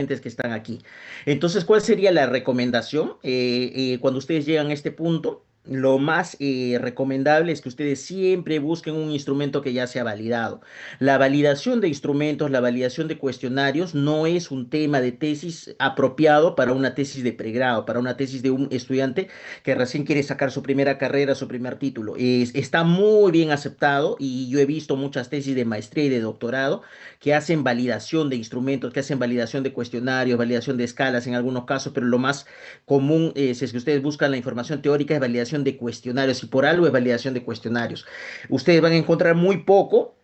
que están aquí. Entonces, ¿cuál sería la recomendación? Cuando ustedes llegan a este punto, lo más recomendable es que ustedes siempre busquen un instrumento que ya sea validado. La validación de instrumentos, la validación de cuestionarios no es un tema de tesis apropiado para una tesis de pregrado, para una tesis de un estudiante que recién quiere sacar su primera carrera, su primer título. Está muy bien aceptado y yo he visto muchas tesis de maestría y de doctorado que hacen validación de instrumentos, que hacen validación de cuestionarios, validación de escalas en algunos casos, pero lo más común, si es que ustedes buscan la información teórica, es validación de cuestionarios y por algo es validación de cuestionarios. Ustedes van a encontrar muy poco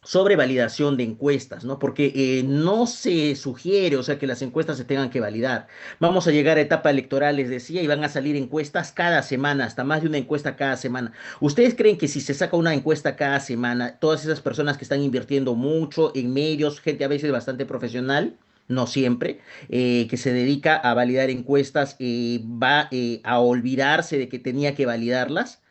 sobre validación de encuestas, ¿no? Porque no se sugiere, o sea, que las encuestas se tengan que validar. Vamos a llegar a etapa electoral, les decía, y van a salir encuestas cada semana, hasta más de una encuesta cada semana. ¿Ustedes creen que si se saca una encuesta cada semana, todas esas personas que están invirtiendo mucho en medios, gente a veces bastante profesional, no siempre, que se dedica a validar encuestas, va a olvidarse de que tenía que validarlas?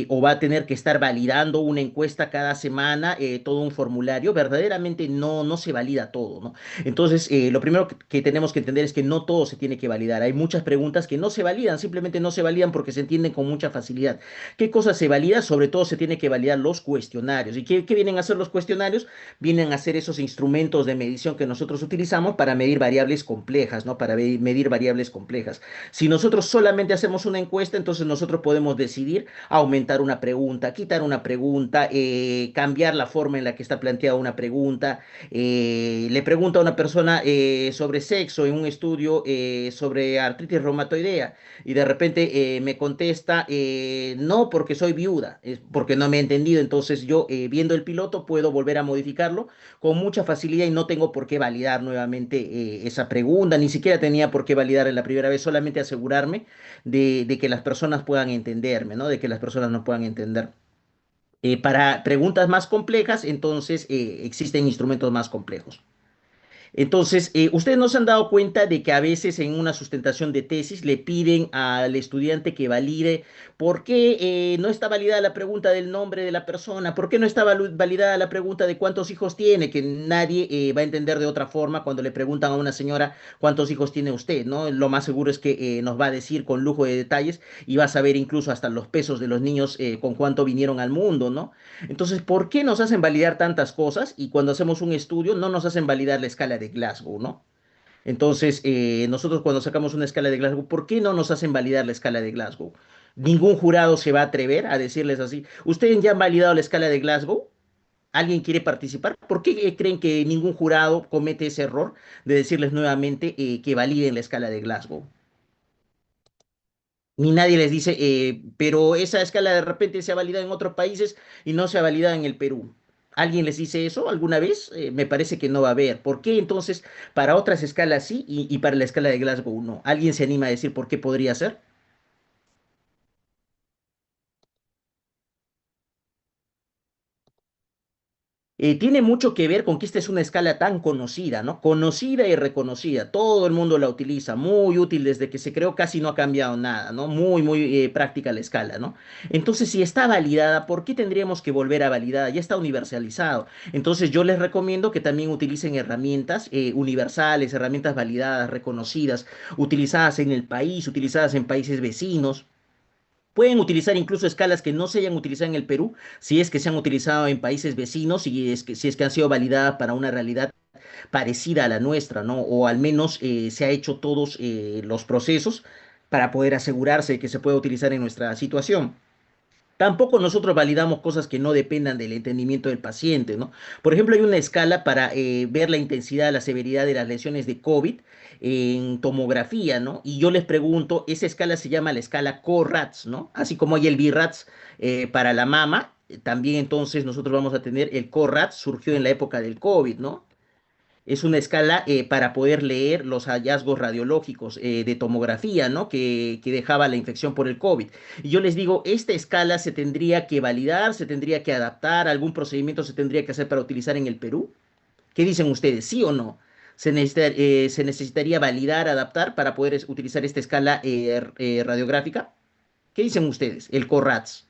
O va a tener que estar validando una encuesta cada semana, todo un formulario, verdaderamente no se valida todo, ¿no? Entonces, lo primero que tenemos que entender es que no todo se tiene que validar. Hay muchas preguntas que no se validan, simplemente no se validan porque se entienden con mucha facilidad. ¿Qué cosa se valida? Sobre todo se tiene que validar los cuestionarios. ¿Y qué vienen a hacer los cuestionarios? Vienen a ser esos instrumentos de medición que nosotros utilizamos para medir variables complejas, ¿no? Para medir variables complejas. Si nosotros solamente hacemos una encuesta, entonces nosotros podemos decidir aumentar una pregunta, quitar una pregunta, cambiar la forma en la que está planteada una pregunta. Le pregunta a una persona sobre sexo en un estudio sobre artritis reumatoidea y de repente me contesta, no porque soy viuda, es porque no me he entendido. Entonces yo viendo el piloto puedo volver a modificarlo con mucha facilidad y no tengo por qué validar nuevamente esa pregunta, ni siquiera tenía por qué validar en la primera vez, solamente asegurarme de que las personas puedan entenderme, ¿no? De que las personas nos puedan entender. Para preguntas más complejas, entonces existen instrumentos más complejos. Entonces, ustedes no se han dado cuenta de que a veces en una sustentación de tesis le piden al estudiante que valide por qué no está validada la pregunta del nombre de la persona, por qué no está validada la pregunta de cuántos hijos tiene, que nadie va a entender de otra forma cuando le preguntan a una señora cuántos hijos tiene usted, ¿no? Lo más seguro es que nos va a decir con lujo de detalles y va a saber incluso hasta los pesos de los niños con cuánto vinieron al mundo, ¿no? Entonces, ¿por qué nos hacen validar tantas cosas y cuando hacemos un estudio no nos hacen validar la escala de Glasgow, ¿no? Entonces, nosotros cuando sacamos una escala de Glasgow, ¿por qué no nos hacen validar la escala de Glasgow? Ningún jurado se va a atrever a decirles así. ¿Ustedes ya han validado la escala de Glasgow? ¿Alguien quiere participar? ¿Por qué creen que ningún jurado comete ese error de decirles nuevamente que validen la escala de Glasgow? Ni nadie les dice, pero esa escala de repente se ha validado en otros países y no se ha validado en el Perú. ¿Alguien les dice eso alguna vez? Me parece que no va a haber. ¿Por qué entonces para otras escalas sí y para la escala de Glasgow no? ¿Alguien se anima a decir por qué podría ser? Tiene mucho que ver con que esta es una escala tan conocida, ¿no? Conocida y reconocida. Todo el mundo la utiliza, muy útil desde que se creó, casi no ha cambiado nada, ¿no? Muy práctica la escala, ¿no? Entonces, si está validada, ¿por qué tendríamos que volver a validar? Ya está universalizado. Entonces, yo les recomiendo que también utilicen herramientas universales, herramientas validadas, reconocidas, utilizadas en el país, utilizadas en países vecinos. Pueden utilizar incluso escalas que no se hayan utilizado en el Perú, si es que se han utilizado en países vecinos y si es que han sido validadas para una realidad parecida a la nuestra, ¿no? O al menos se ha hecho todos los procesos para poder asegurarse de que se pueda utilizar en nuestra situación. Tampoco nosotros validamos cosas que no dependan del entendimiento del paciente, ¿no? Por ejemplo, hay una escala para ver la intensidad, la severidad de las lesiones de COVID en tomografía, ¿no? Y yo les pregunto, esa escala se llama la escala CORATS, ¿no? Así como hay el BIRATS para la mama, también entonces nosotros vamos a tener el CORATS, surgió en la época del COVID, ¿no? Es una escala para poder leer los hallazgos radiológicos de tomografía, ¿no? Que dejaba la infección por el COVID. Y yo les digo, esta escala se tendría que validar, se tendría que adaptar, algún procedimiento se tendría que hacer para utilizar en el Perú. ¿Qué dicen ustedes? ¿Sí o no? Se necesitaría validar, adaptar para poder utilizar esta escala radiográfica? ¿Qué dicen ustedes? El CORRATS.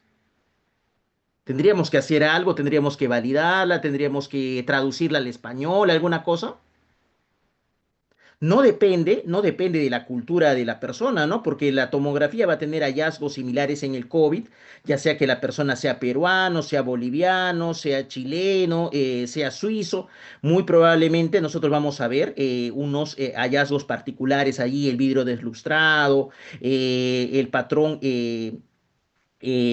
¿Tendríamos que hacer algo? ¿Tendríamos que validarla? ¿Tendríamos que traducirla al español? ¿Alguna cosa? no depende de la cultura de la persona, ¿no? Porque la tomografía va a tener hallazgos similares en el COVID, ya sea que la persona sea peruano, sea boliviano, sea chileno, sea suizo. Muy probablemente nosotros vamos a ver unos hallazgos particulares allí, el vidrio deslustrado, el patrón.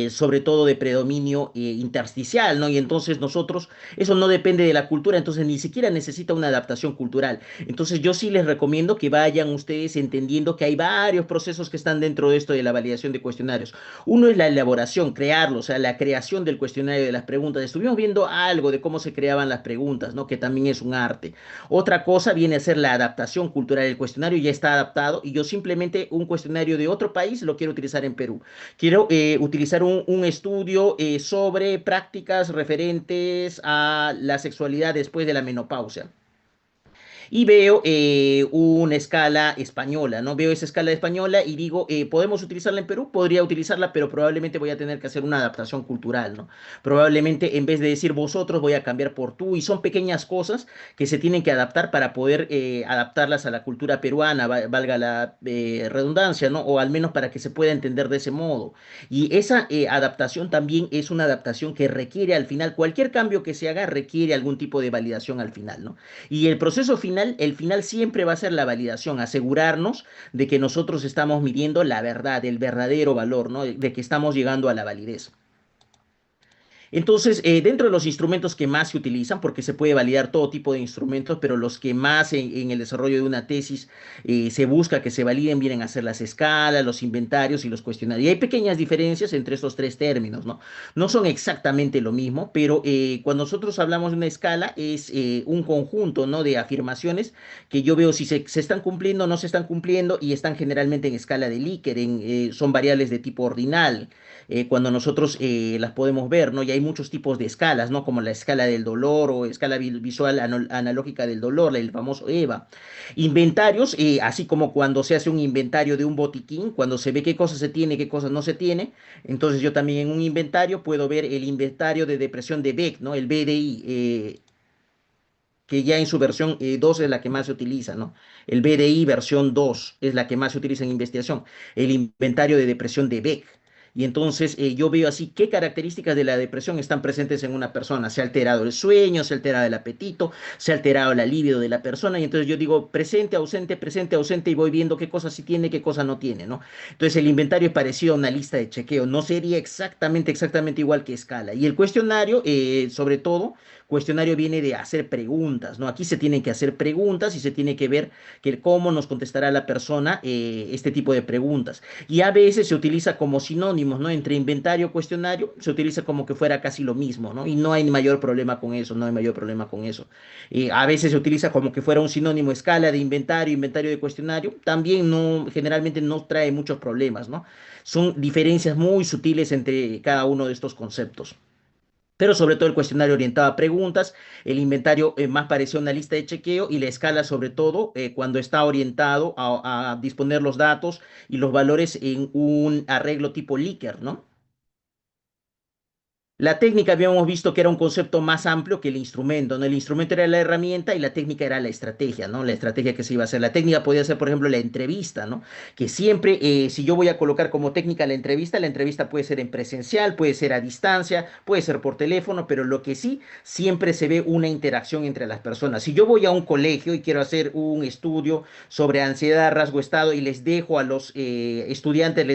Sobre todo de predominio intersticial, ¿no? Y entonces nosotros, eso no depende de la cultura, entonces ni siquiera necesita una adaptación cultural. Entonces yo sí les recomiendo que vayan ustedes entendiendo que hay varios procesos que están dentro de esto de la validación de cuestionarios. Uno es la elaboración, crearlo, o sea, la creación del cuestionario de las preguntas. Estuvimos viendo algo de cómo se creaban las preguntas, ¿no? Que también es un arte. Otra cosa viene a ser la adaptación cultural. El cuestionario ya está adaptado y yo simplemente un cuestionario de otro país lo quiero utilizar en Perú. Quiero utilizar un estudio sobre prácticas referentes a la sexualidad después de la menopausia y veo una escala española, ¿no? Veo esa escala española y digo, ¿podemos utilizarla en Perú? Podría utilizarla, pero probablemente voy a tener que hacer una adaptación cultural, ¿no? Probablemente en vez de decir vosotros, voy a cambiar por tú, y son pequeñas cosas que se tienen que adaptar para poder adaptarlas a la cultura peruana, valga la redundancia, ¿no? O al menos para que se pueda entender de ese modo. Y esa adaptación también es una adaptación que requiere al final, cualquier cambio que se haga requiere algún tipo de validación al final, ¿no? Y el proceso final, el final siempre va a ser la validación, asegurarnos de que nosotros estamos midiendo la verdad, el verdadero valor, ¿no? De que estamos llegando a la validez. Entonces, dentro de los instrumentos que más se utilizan, porque se puede validar todo tipo de instrumentos, pero los que más en el desarrollo de una tesis se busca que se validen vienen a ser las escalas, los inventarios y los cuestionarios. Y hay pequeñas diferencias entre estos tres términos, ¿no? No son exactamente lo mismo, pero cuando nosotros hablamos de una escala es un conjunto, ¿no? De afirmaciones que yo veo si se están cumpliendo o no se están cumpliendo y están generalmente en escala de Likert, son variables de tipo ordinal cuando nosotros las podemos ver, ¿no? Y hay muchos tipos de escalas, ¿no? Como la escala del dolor o escala visual analógica del dolor, el famoso EVA. Inventarios, así como cuando se hace un inventario de un botiquín, cuando se ve qué cosas se tiene, qué cosas no se tiene. Entonces yo también en un inventario puedo ver el inventario de depresión de Beck, ¿no? El BDI. Que ya en su versión 2 es la que más se utiliza, ¿no? El BDI versión 2 es la que más se utiliza en investigación, el inventario de depresión de Beck. Y entonces yo veo así qué características de la depresión están presentes en una persona. Se ha alterado el sueño, se ha alterado el apetito, se ha alterado la libido de la persona. Y entonces yo digo presente, ausente, y voy viendo qué cosas sí tiene, qué cosas no tiene, ¿no? Entonces el inventario es parecido a una lista de chequeo. No sería exactamente igual que escala. Y el cuestionario, sobre todo, cuestionario viene de hacer preguntas, ¿no? Aquí se tienen que hacer preguntas y se tiene que ver cómo nos contestará la persona este tipo de preguntas. Y a veces se utiliza como sinónimos, ¿no? Entre inventario, cuestionario, se utiliza como que fuera casi lo mismo, ¿no? Y no hay mayor problema con eso, no hay mayor problema con eso. A veces se utiliza como que fuera un sinónimo, escala de inventario, inventario de cuestionario, también no, generalmente no trae muchos problemas, ¿no? Son diferencias muy sutiles entre cada uno de estos conceptos, pero sobre todo el cuestionario orientado a preguntas, el inventario más parecido a una lista de chequeo y la escala sobre todo cuando está orientado a disponer los datos y los valores en un arreglo tipo Likert, ¿no? La técnica habíamos visto que era un concepto más amplio que el instrumento, ¿no? El instrumento era la herramienta y la técnica era la estrategia, ¿no? La estrategia que se iba a hacer. La técnica podía ser, por ejemplo, la entrevista, ¿no? Que siempre, si yo voy a colocar como técnica la entrevista puede ser en presencial, puede ser a distancia, puede ser por teléfono, pero lo que sí, siempre se ve una interacción entre las personas. Si yo voy a un colegio y quiero hacer un estudio sobre ansiedad, rasgo, estado, y les dejo a los estudiantes,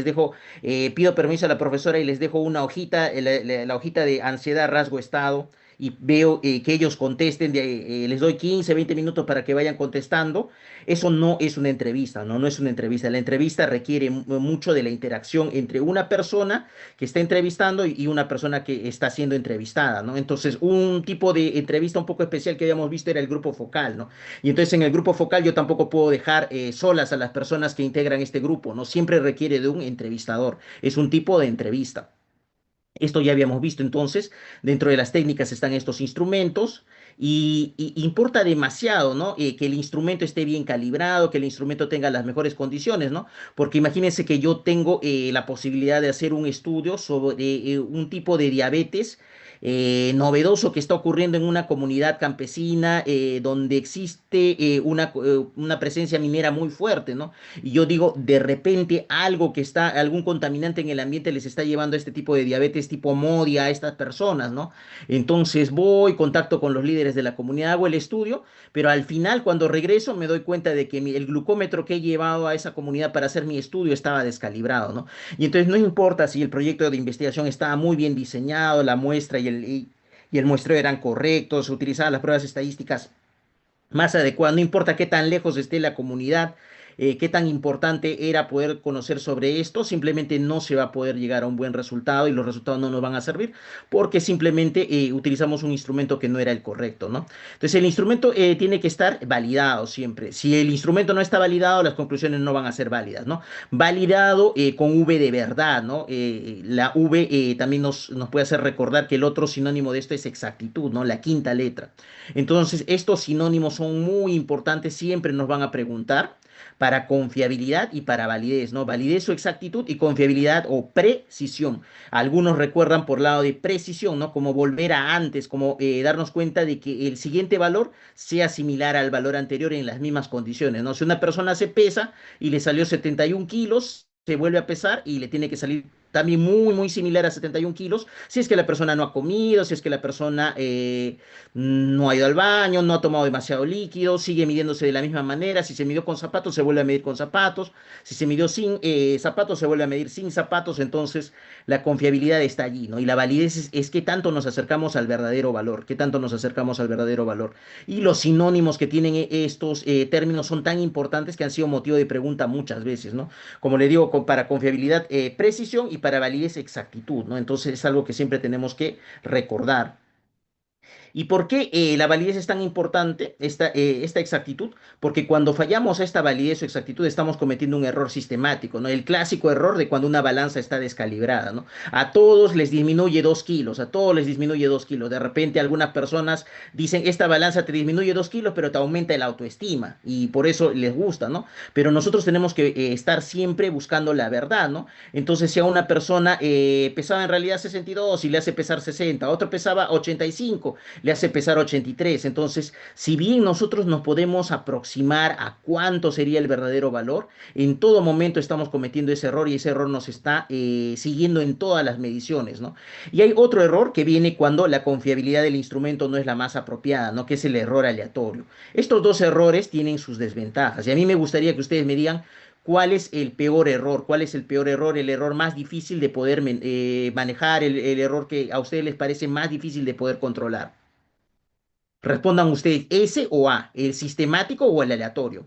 pido permiso a la profesora y les dejo una hojita, la hojita de ansiedad, rasgo, estado, y veo que ellos contesten, les doy 15, 20 minutos para que vayan contestando. Eso no es una entrevista, ¿no? No es una entrevista. La entrevista requiere mucho de la interacción entre una persona que está entrevistando y una persona que está siendo entrevistada, ¿no? Entonces, un tipo de entrevista un poco especial que habíamos visto era el grupo focal, ¿no? Y entonces en el grupo focal yo tampoco puedo dejar solas a las personas que integran este grupo, ¿no? Siempre requiere de un entrevistador. Es un tipo de entrevista. Esto ya habíamos visto entonces, dentro de las técnicas están estos instrumentos y importa demasiado, ¿no? Que el instrumento esté bien calibrado, que el instrumento tenga las mejores condiciones, ¿no? Porque imagínense que yo tengo la posibilidad de hacer un estudio sobre un tipo de diabetes novedoso que está ocurriendo en una comunidad campesina donde existe una presencia minera muy fuerte, ¿no? Y yo digo, de repente algo que está, algún contaminante en el ambiente les está llevando a este tipo de diabetes tipo MODIA a estas personas, ¿no? Entonces voy, contacto con los líderes de la comunidad, hago el estudio, pero al final cuando regreso me doy cuenta de que el glucómetro que he llevado a esa comunidad para hacer mi estudio estaba descalibrado, ¿no? Y entonces no importa si el proyecto de investigación estaba muy bien diseñado, la muestra y el muestreo eran correctos, se utilizaban las pruebas estadísticas más adecuada. No importa qué tan lejos esté la comunidad, qué tan importante era poder conocer sobre esto, simplemente no se va a poder llegar a un buen resultado y los resultados no nos van a servir porque simplemente utilizamos un instrumento que no era el correcto, ¿no? Entonces el instrumento tiene que estar validado siempre. Si el instrumento no está validado, las conclusiones no van a ser válidas, ¿no? Validado con V de verdad, ¿no? La V también nos puede hacer recordar que el otro sinónimo de esto es exactitud, ¿no? La quinta letra. Entonces, estos sinónimos son muy importantes, siempre nos van a preguntar para confiabilidad y para validez, ¿no? Validez o exactitud y confiabilidad o precisión. Algunos recuerdan por lado de precisión, ¿no? Como volver a antes, como darnos cuenta de que el siguiente valor sea similar al valor anterior en las mismas condiciones, ¿no? Si una persona se pesa y le salió 71 kilos, se vuelve a pesar y le tiene que salir también muy, muy similar a 71 kilos, si es que la persona no ha comido, si es que la persona no ha ido al baño, no ha tomado demasiado líquido, sigue midiéndose de la misma manera. Si se midió con zapatos, se vuelve a medir con zapatos. Si se midió sin zapatos, se vuelve a medir sin zapatos. Entonces, la confiabilidad está allí, ¿no? Y la validez es qué tanto nos acercamos al verdadero valor, qué tanto nos acercamos al verdadero valor. Y los sinónimos que tienen estos términos son tan importantes que han sido motivo de pregunta muchas veces, ¿no? Como le digo, para confiabilidad, precisión y para validez, exactitud, ¿no? Entonces, es algo que siempre tenemos que recordar. ¿Y por qué la validez es tan importante, esta exactitud? Porque cuando fallamos a esta validez o exactitud estamos cometiendo un error sistemático, ¿no? El clásico error de cuando una balanza está descalibrada, ¿no? A todos les disminuye 2 kilos, a todos les disminuye 2 kilos. De repente algunas personas dicen, esta balanza te disminuye 2 kilos, pero te aumenta el autoestima y por eso les gusta, ¿no? Pero nosotros tenemos que estar siempre buscando la verdad, ¿no? Entonces, si a una persona pesaba en realidad 62 y le hace pesar 60, a otro pesaba 85, le hace pesar 83. Entonces, si bien nosotros nos podemos aproximar a cuánto sería el verdadero valor, en todo momento estamos cometiendo ese error y ese error nos está siguiendo en todas las mediciones, ¿no? Y hay otro error que viene cuando la confiabilidad del instrumento no es la más apropiada, ¿no? Que es el error aleatorio. Estos dos errores tienen sus desventajas y a mí me gustaría que ustedes me digan cuál es el peor error, cuál es el peor error, el error más difícil de poder manejar, el error que a ustedes les parece más difícil de poder controlar. Respondan ustedes, ¿S o A? ¿El sistemático o el aleatorio?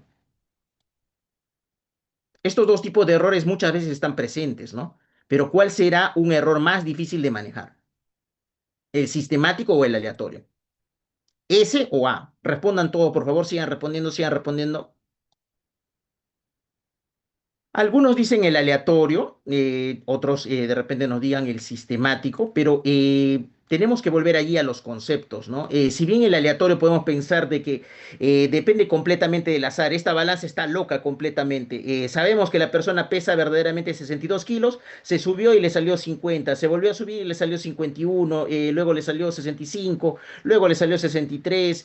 Estos dos tipos de errores muchas veces están presentes, ¿no? Pero ¿cuál será un error más difícil de manejar? ¿El sistemático o el aleatorio? ¿S o A? Respondan todos, por favor, sigan respondiendo, sigan respondiendo. Algunos dicen el aleatorio, otros de repente nos digan el sistemático, pero tenemos que volver allí a los conceptos, ¿no? Si bien el aleatorio podemos pensar de que depende completamente del azar, esta balanza está loca completamente. Sabemos que la persona pesa verdaderamente 62 kilos, se subió y le salió 50, se volvió a subir y le salió 51, luego le salió 65, luego le salió 63,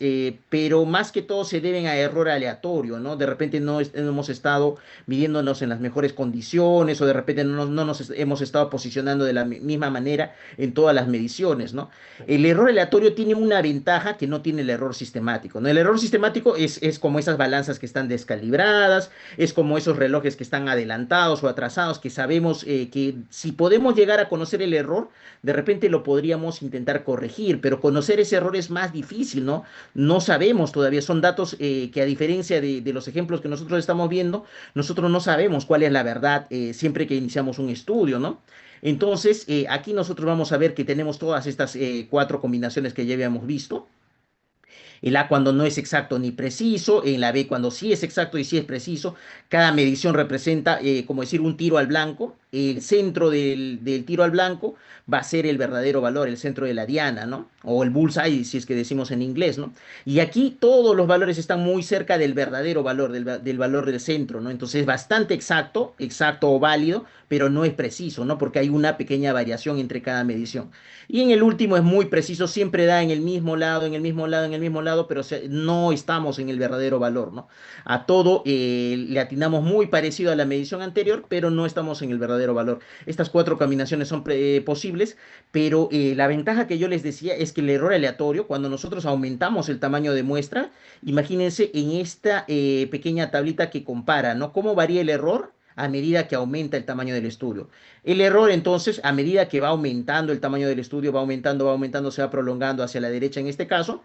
pero más que todo se deben a error aleatorio, ¿no? De repente no hemos estado midiéndonos en las mejores condiciones o de repente no nos hemos estado posicionando de la misma manera en todas las mediciones, ¿no? El error aleatorio tiene una ventaja que no tiene el error sistemático, ¿no? El error sistemático es como esas balanzas que están descalibradas, es como esos relojes que están adelantados o atrasados, que sabemos que si podemos llegar a conocer el error, de repente lo podríamos intentar corregir, pero conocer ese error es más difícil, ¿no? No sabemos todavía, son datos que a diferencia de los ejemplos que nosotros estamos viendo, nosotros no sabemos cuál es la verdad siempre que iniciamos un estudio, ¿no? Entonces, aquí nosotros vamos a ver que tenemos todas estas cuatro combinaciones que ya habíamos visto. el A cuando no es exacto ni preciso, en la B cuando sí es exacto y sí es preciso. Cada medición representa, como decir, un tiro al blanco. El centro del tiro al blanco va a ser el verdadero valor, el centro de la diana, ¿no? O el bullseye, si es que decimos en inglés, ¿no? Y aquí todos los valores están muy cerca del verdadero valor, del valor del centro, ¿no? Entonces es bastante exacto, exacto o válido, pero no es preciso, ¿no? Porque hay una pequeña variación entre cada medición. Y en el último es muy preciso, siempre da en el mismo lado, en el mismo lado, en el mismo lado, pero no estamos en el verdadero valor, ¿no? A todo le atinamos muy parecido a la medición anterior, pero no estamos en el verdadero valor. Estas cuatro combinaciones son posibles, pero la ventaja que yo les decía es que el error aleatorio, cuando nosotros aumentamos el tamaño de muestra, imagínense en esta pequeña tablita que compara, ¿no? ¿Cómo varía el error? A medida que aumenta el tamaño del estudio. El error, entonces, a medida que va aumentando el tamaño del estudio, va aumentando, se va prolongando hacia la derecha en este caso,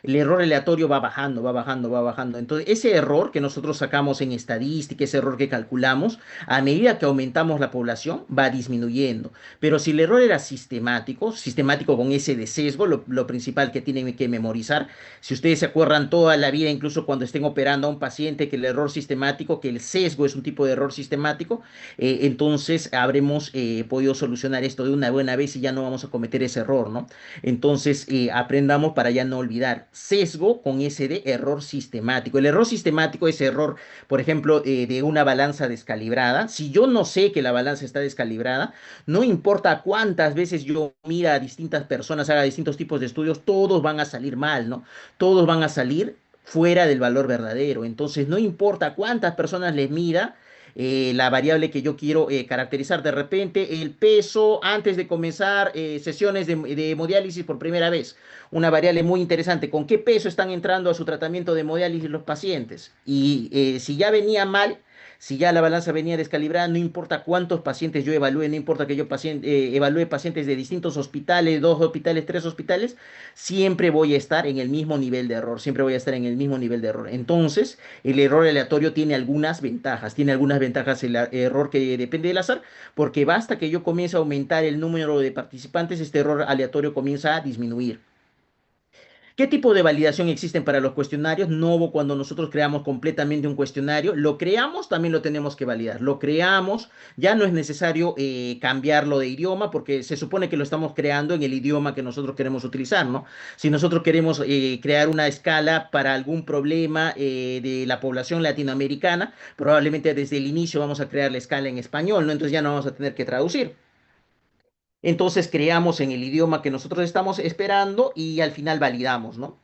el error aleatorio va bajando, va bajando, va bajando. Entonces, ese error que nosotros sacamos en estadística, ese error que calculamos, a medida que aumentamos la población, va disminuyendo. Pero si el error era sistemático, sistemático con ese de sesgo, lo principal que tienen que memorizar, si ustedes se acuerdan toda la vida, incluso cuando estén operando a un paciente, que el error sistemático, que el sesgo es un tipo de error sistemático, entonces habremos podido solucionar esto de una buena vez y ya no vamos a cometer ese error, ¿no? Entonces, aprendamos para ya no olvidar. Sesgo con ese de error sistemático. El error sistemático es error, por ejemplo, de una balanza descalibrada. Si yo no sé que la balanza está descalibrada, no importa cuántas veces yo mira a distintas personas, haga distintos tipos de estudios, todos van a salir mal, ¿no? Todos van a salir fuera del valor verdadero. Entonces, no importa cuántas personas les mida, la variable que yo quiero caracterizar. De repente, el peso antes de comenzar sesiones de hemodiálisis por primera vez. Una variable muy interesante. ¿Con qué peso están entrando a su tratamiento de hemodiálisis los pacientes? Y si ya venía mal, si ya la balanza venía descalibrada, no importa cuántos pacientes yo evalúe, no importa que yo evalúe pacientes de distintos hospitales, dos hospitales, tres hospitales, siempre voy a estar en el mismo nivel de error, siempre voy a estar en el mismo nivel de error. Entonces, el error aleatorio tiene algunas ventajas el error que depende del azar, porque basta que yo comience a aumentar el número de participantes, este error aleatorio comienza a disminuir. ¿Qué tipo de validación existen para los cuestionarios? No, cuando nosotros creamos completamente un cuestionario, lo creamos, también lo tenemos que validar. Lo creamos, ya no es necesario cambiarlo de idioma porque se supone que lo estamos creando en el idioma que nosotros queremos utilizar, ¿no? Si nosotros queremos crear una escala para algún problema de la población latinoamericana, probablemente desde el inicio vamos a crear la escala en español, ¿no? Entonces ya no vamos a tener que traducir. Entonces creamos en el idioma que nosotros estamos esperando y al final validamos, ¿no?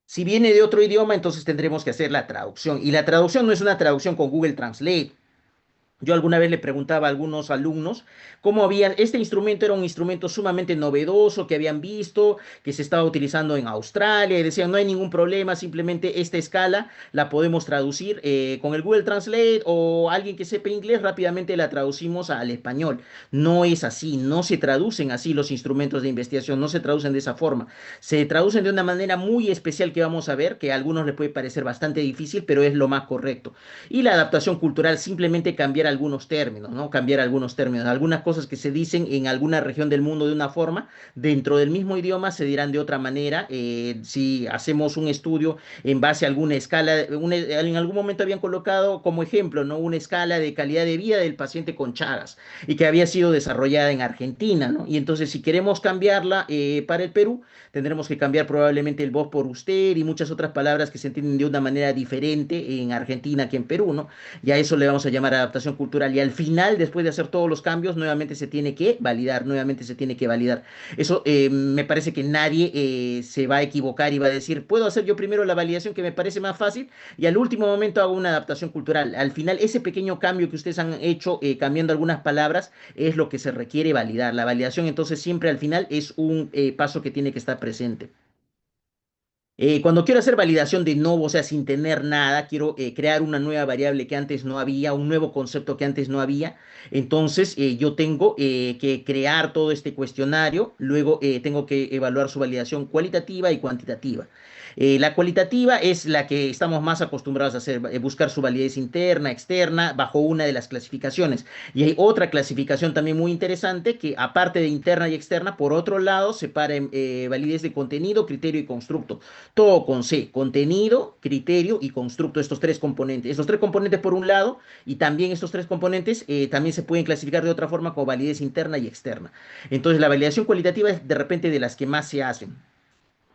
Si viene de otro idioma, entonces tendremos que hacer la traducción. Y la traducción no es una traducción con Google Translate. Yo alguna vez le preguntaba a algunos alumnos cómo había, este instrumento era un instrumento sumamente novedoso que habían visto, que se estaba utilizando en Australia, y decían, no hay ningún problema, simplemente esta escala la podemos traducir con el Google Translate o alguien que sepa inglés, rápidamente la traducimos al español. No es así, no se traducen así los instrumentos de investigación, no se traducen de esa forma. Se traducen de una manera muy especial que vamos a ver, que a algunos les puede parecer bastante difícil, pero es lo más correcto. Y la adaptación cultural, simplemente cambiar algunos términos, ¿no? Cambiar algunos términos. Algunas cosas que se dicen en alguna región del mundo de una forma, dentro del mismo idioma se dirán de otra manera. Si hacemos un estudio en base a alguna escala, en algún momento habían colocado como ejemplo, ¿no? Una escala de calidad de vida del paciente con Chagas y que había sido desarrollada en Argentina, ¿no? Y entonces, si queremos cambiarla para el Perú, tendremos que cambiar probablemente el vos por usted y muchas otras palabras que se entienden de una manera diferente en Argentina que en Perú, ¿no? Y a eso le vamos a llamar adaptación cultural. Y al final, después de hacer todos los cambios, nuevamente se tiene que validar, nuevamente se tiene que validar. Eso me parece que nadie se va a equivocar y va a decir, puedo hacer yo primero la validación que me parece más fácil y al último momento hago una adaptación cultural. Al final, ese pequeño cambio que ustedes han hecho cambiando algunas palabras es lo que se requiere validar. La validación entonces siempre al final es un paso que tiene que estar presente. Cuando quiero hacer validación de nuevo, o sea, sin tener nada, quiero crear una nueva variable que antes no había, un nuevo concepto que antes no había, entonces yo tengo que crear todo este cuestionario, luego tengo que evaluar su validación cualitativa y cuantitativa. La cualitativa es la que estamos más acostumbrados a hacer, buscar su validez interna, externa, bajo una de las clasificaciones. Y hay otra clasificación también muy interesante que, aparte de interna y externa, por otro lado, separa en validez de contenido, criterio y constructo. Todo con C, contenido, criterio y constructo, estos tres componentes. Estos tres componentes por un lado, y también estos tres componentes también se pueden clasificar de otra forma como validez interna y externa. Entonces, la validación cualitativa es de repente de las que más se hacen,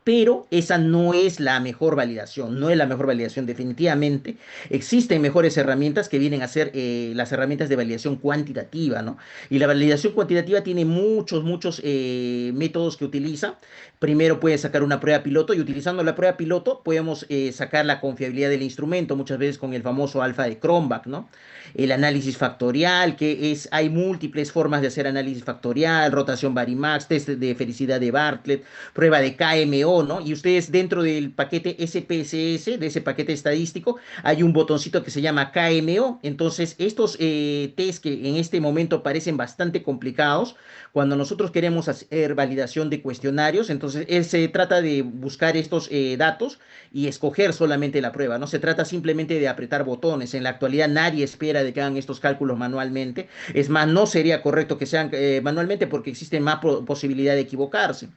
pero esa no es la mejor validación, no es la mejor validación definitivamente. Existen mejores herramientas que vienen a ser las herramientas de validación cuantitativa, ¿no? Y la validación cuantitativa tiene muchos métodos que utiliza. Primero puede sacar una prueba piloto y, utilizando la prueba piloto podemos sacar la confiabilidad del instrumento, muchas veces con el famoso alfa de Cronbach, ¿no? El análisis factorial, hay múltiples formas de hacer análisis factorial, rotación Varimax, test de felicidad de Bartlett, prueba de KMO, ¿no? Y ustedes, dentro del paquete SPSS, de ese paquete estadístico, hay un botoncito que se llama KMO. Entonces, estos test que en este momento parecen bastante complicados, cuando nosotros queremos hacer validación de cuestionarios, entonces se trata de buscar estos datos y escoger solamente la prueba, no se trata simplemente de apretar botones. En la actualidad nadie espera de que hagan estos cálculos manualmente. Es más, no sería correcto que sean manualmente, porque existe más posibilidad de equivocarse.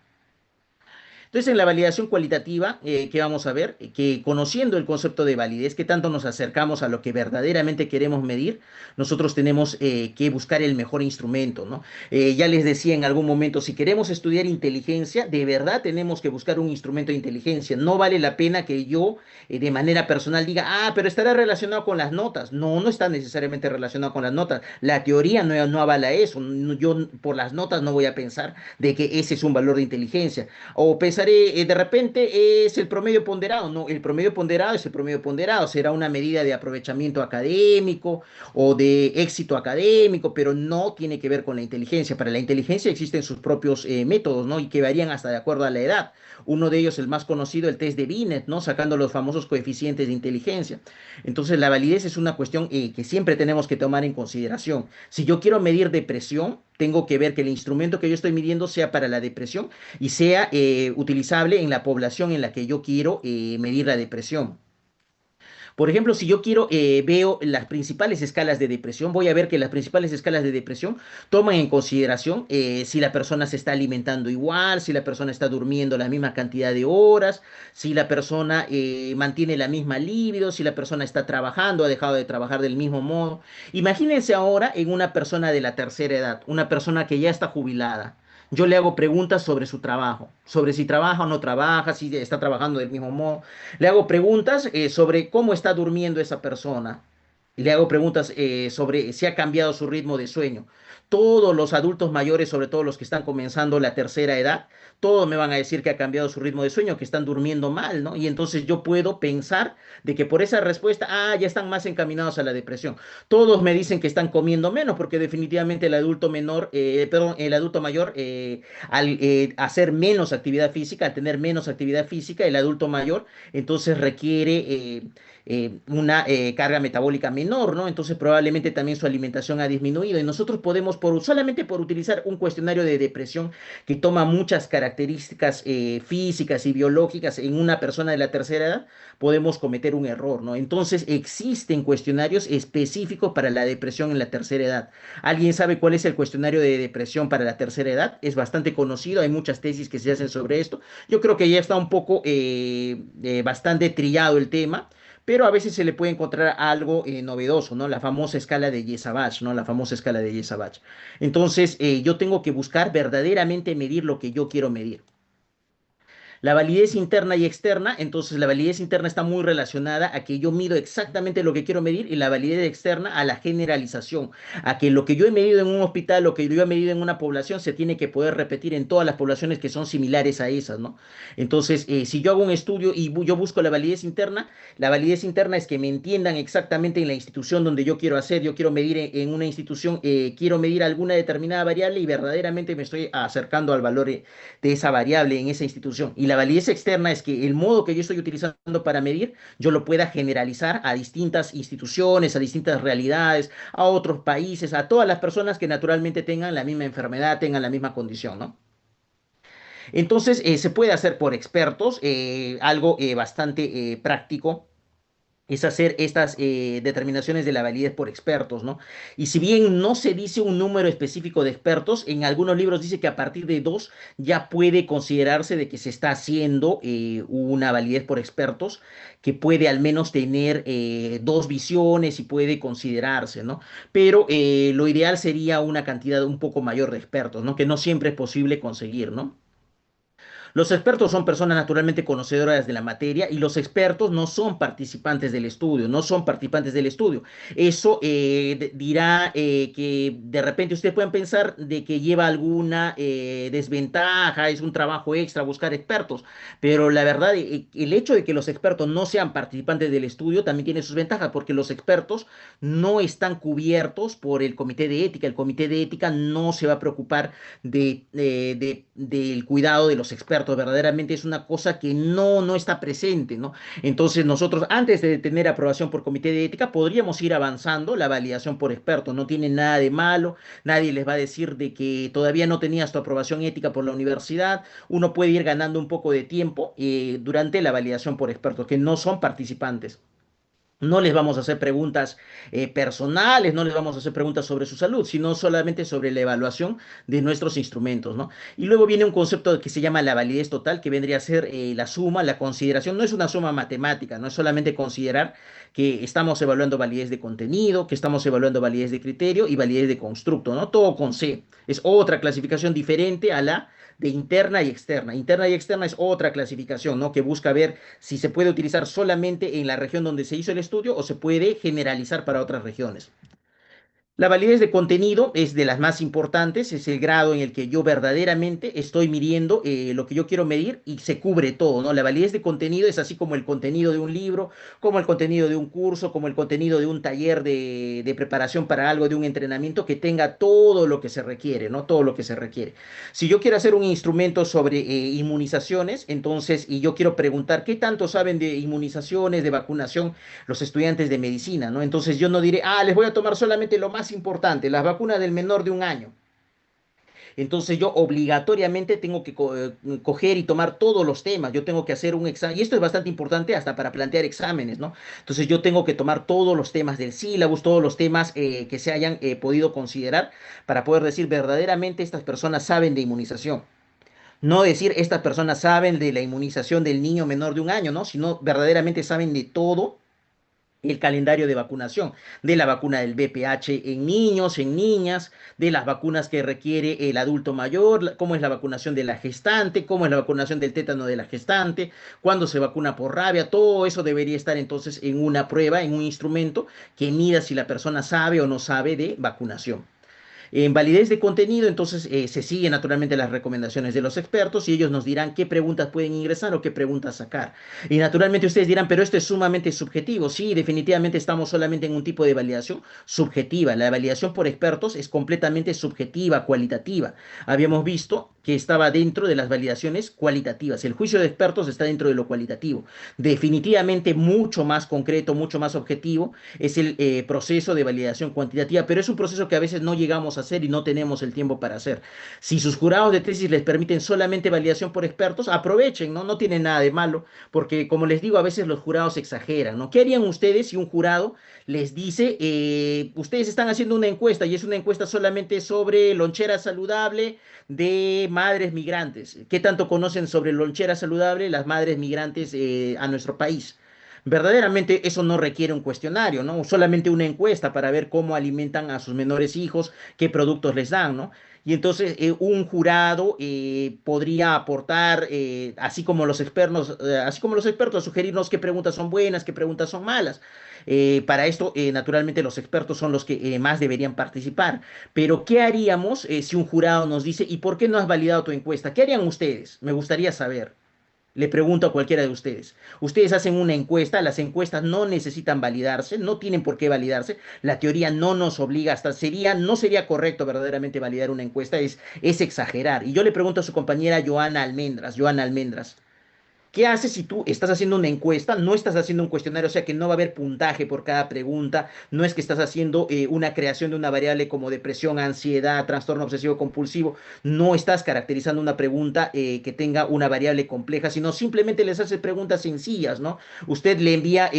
Entonces, en la validación cualitativa, ¿qué vamos a ver? Que, conociendo el concepto de validez, que tanto nos acercamos a lo que verdaderamente queremos medir, nosotros tenemos que buscar el mejor instrumento, ¿no? Ya les decía en algún momento, si queremos estudiar inteligencia, de verdad tenemos que buscar un instrumento de inteligencia. No vale la pena que yo, de manera personal, diga, ah, pero estará relacionado con las notas. No, no está necesariamente relacionado con las notas. La teoría no avala eso. Yo por las notas no voy a pensar de que ese es un valor de inteligencia. O pensaré, de repente es el promedio ponderado. No, el promedio ponderado es el promedio ponderado. Será una medida de aprovechamiento académico o de éxito académico, pero no tiene que ver con la inteligencia. Para la inteligencia existen sus propios métodos, ¿no? Y que varían hasta de acuerdo a la edad. Uno de ellos, el más conocido, el test de Binet, ¿no? Sacando los famosos coeficientes de inteligencia. Entonces, la validez es una cuestión que siempre tenemos que tomar en consideración. Si yo quiero medir depresión, tengo que ver que el instrumento que yo estoy midiendo sea para la depresión y sea utilizable en la población en la que yo quiero medir la depresión. Por ejemplo, si yo veo las principales escalas de depresión, voy a ver que las principales escalas de depresión toman en consideración si la persona se está alimentando igual, si la persona está durmiendo la misma cantidad de horas, si la persona mantiene la misma libido, si la persona está trabajando, ha dejado de trabajar del mismo modo. Imagínense ahora en una persona de la tercera edad, una persona que ya está jubilada. Yo le hago preguntas sobre su trabajo, sobre si trabaja o no trabaja, si está trabajando del mismo modo. Le hago preguntas sobre cómo está durmiendo esa persona. Le hago preguntas sobre si ha cambiado su ritmo de sueño. Todos los adultos mayores, sobre todo los que están comenzando la tercera edad, todos me van a decir que ha cambiado su ritmo de sueño, que están durmiendo mal, ¿no? Y entonces yo puedo pensar de que por esa respuesta, ya están más encaminados a la depresión. Todos me dicen que están comiendo menos, porque definitivamente el adulto menor, perdón, el adulto mayor, al hacer menos actividad física, al tener menos actividad física, el adulto mayor entonces requiere una carga metabólica menor, ¿no? Entonces probablemente también su alimentación ha disminuido, y nosotros podemos, solamente por utilizar un cuestionario de depresión que toma muchas características físicas y biológicas en una persona de la tercera edad, podemos cometer un error, ¿no? Entonces existen cuestionarios específicos para la depresión en la tercera edad. ¿Alguien sabe cuál es el cuestionario de depresión para la tercera edad? Es bastante conocido, hay muchas tesis que se hacen sobre esto. Yo creo que ya está un poco bastante trillado el tema, pero a veces se le puede encontrar algo novedoso, ¿no? La famosa escala de Yesabach, ¿no? La famosa escala de Yesabach. Entonces, yo tengo que buscar verdaderamente medir lo que yo quiero medir. La validez interna y externa, entonces la validez interna está muy relacionada a que yo mido exactamente lo que quiero medir, y la validez externa a la generalización, a que lo que yo he medido en un hospital, lo que yo he medido en una población, se tiene que poder repetir en todas las poblaciones que son similares a esas, ¿no? Entonces, si yo hago un estudio y yo busco la validez interna es que me entiendan exactamente en la institución donde yo quiero hacer. Yo quiero medir en una institución, quiero medir alguna determinada variable y verdaderamente me estoy acercando al valor de esa variable en esa institución. Y la validez externa es que el modo que yo estoy utilizando para medir, yo lo pueda generalizar a distintas instituciones, a distintas realidades, a otros países, a todas las personas que naturalmente tengan la misma enfermedad, tengan la misma condición, ¿no? Entonces, se puede hacer por expertos, algo bastante práctico es hacer estas determinaciones de la validez por expertos, ¿no? Y si bien no se dice un número específico de expertos, en algunos libros dice que a partir de dos ya puede considerarse de que se está haciendo una validez por expertos, que puede al menos tener dos visiones y puede considerarse, ¿no? Pero lo ideal sería una cantidad un poco mayor de expertos, ¿no? Que no siempre es posible conseguir, ¿no? Los expertos son personas naturalmente conocedoras de la materia y los expertos no son participantes del estudio, no son participantes del estudio. Eso dirá que de repente ustedes pueden pensar de que lleva alguna desventaja, es un trabajo extra buscar expertos, pero la verdad, el hecho de que los expertos no sean participantes del estudio también tiene sus ventajas, porque los expertos no están cubiertos por el comité de ética. El comité de ética no se va a preocupar del cuidado de los expertos. Verdaderamente es una cosa que no está presente, ¿no? Entonces nosotros, antes de tener aprobación por comité de ética, podríamos ir avanzando la validación por expertos. No tiene nada de malo, nadie les va a decir de que todavía no tenías tu aprobación ética por la universidad. Uno puede ir ganando un poco de tiempo durante la validación por expertos, que no son participantes. No les vamos a hacer preguntas personales, no les vamos a hacer preguntas sobre su salud, sino solamente sobre la evaluación de nuestros instrumentos, ¿no? Y luego viene un concepto que se llama la validez total, que vendría a ser la suma, la consideración. No es una suma matemática, no es solamente considerar que estamos evaluando validez de contenido, que estamos evaluando validez de criterio y validez de constructo, ¿no? Todo con C. Es otra clasificación diferente a la de interna y externa. Interna y externa es otra clasificación, ¿no? Que busca ver si se puede utilizar solamente en la región donde se hizo el estudio o se puede generalizar para otras regiones. La validez de contenido es de las más importantes, es el grado en el que yo verdaderamente estoy midiendo lo que yo quiero medir y se cubre todo, ¿no? La validez de contenido es así como el contenido de un libro, como el contenido de un curso, como el contenido de un taller de preparación para algo, de un entrenamiento que tenga todo lo que se requiere, ¿no? Todo lo que se requiere. Si yo quiero hacer un instrumento sobre inmunizaciones, entonces, y yo quiero preguntar qué tanto saben de inmunizaciones, de vacunación, los estudiantes de medicina, ¿no? Entonces yo no diré, les voy a tomar solamente lo más importante, las vacunas del menor de un año. Entonces yo obligatoriamente tengo que coger y tomar todos los temas. Yo tengo que hacer un examen. Y esto es bastante importante hasta para plantear exámenes, ¿no? Entonces yo tengo que tomar todos los temas del sílabus, todos los temas que se hayan podido considerar para poder decir verdaderamente estas personas saben de inmunización. No decir estas personas saben de la inmunización del niño menor de un año, ¿no? Sino verdaderamente saben de todo el calendario de vacunación, de la vacuna del VPH en niños, en niñas, de las vacunas que requiere el adulto mayor, cómo es la vacunación de la gestante, cómo es la vacunación del tétano de la gestante, cuándo se vacuna por rabia, todo eso debería estar entonces en una prueba, en un instrumento que mida si la persona sabe o no sabe de vacunación. En validez de contenido, entonces se siguen naturalmente las recomendaciones de los expertos y ellos nos dirán qué preguntas pueden ingresar o qué preguntas sacar. Y naturalmente ustedes dirán, pero esto es sumamente subjetivo. Sí, definitivamente estamos solamente en un tipo de validación subjetiva. La validación por expertos es completamente subjetiva, cualitativa. Habíamos visto que estaba dentro de las validaciones cualitativas. El juicio de expertos está dentro de lo cualitativo. Definitivamente mucho más concreto, mucho más objetivo es el proceso de validación cuantitativa, pero es un proceso que a veces no llegamos a hacer y no tenemos el tiempo para hacer. Si sus jurados de tesis les permiten solamente validación por expertos, aprovechen, ¿no? No tiene nada de malo, porque como les digo, a veces los jurados exageran, ¿no? ¿Qué harían ustedes si un jurado les dice, ustedes están haciendo una encuesta y es una encuesta solamente sobre lonchera saludable de madres migrantes? ¿Qué tanto conocen sobre lonchera saludable las madres migrantes a nuestro país? Verdaderamente eso no requiere un cuestionario, ¿no? Solamente una encuesta para ver cómo alimentan a sus menores hijos, qué productos les dan, ¿no? Y entonces un jurado podría aportar, así como los expertos, sugerirnos qué preguntas son buenas, qué preguntas son malas. Para esto, naturalmente, los expertos son los que más deberían participar. Pero, ¿qué haríamos si un jurado nos dice, ¿y por qué no has validado tu encuesta? ¿Qué harían ustedes? Me gustaría saber. Le pregunto a cualquiera de ustedes. Ustedes hacen una encuesta, las encuestas no necesitan validarse, no tienen por qué validarse. La teoría no nos obliga, hasta no sería correcto verdaderamente validar una encuesta, es exagerar. Y yo le pregunto a su compañera Joana Almendras, ¿Qué haces si tú estás haciendo una encuesta? No estás haciendo un cuestionario, o sea que no va a haber puntaje por cada pregunta, no es que estás haciendo una creación de una variable como depresión, ansiedad, trastorno obsesivo compulsivo, no estás caracterizando una pregunta que tenga una variable compleja, sino simplemente les hace preguntas sencillas, ¿no? Usted le envía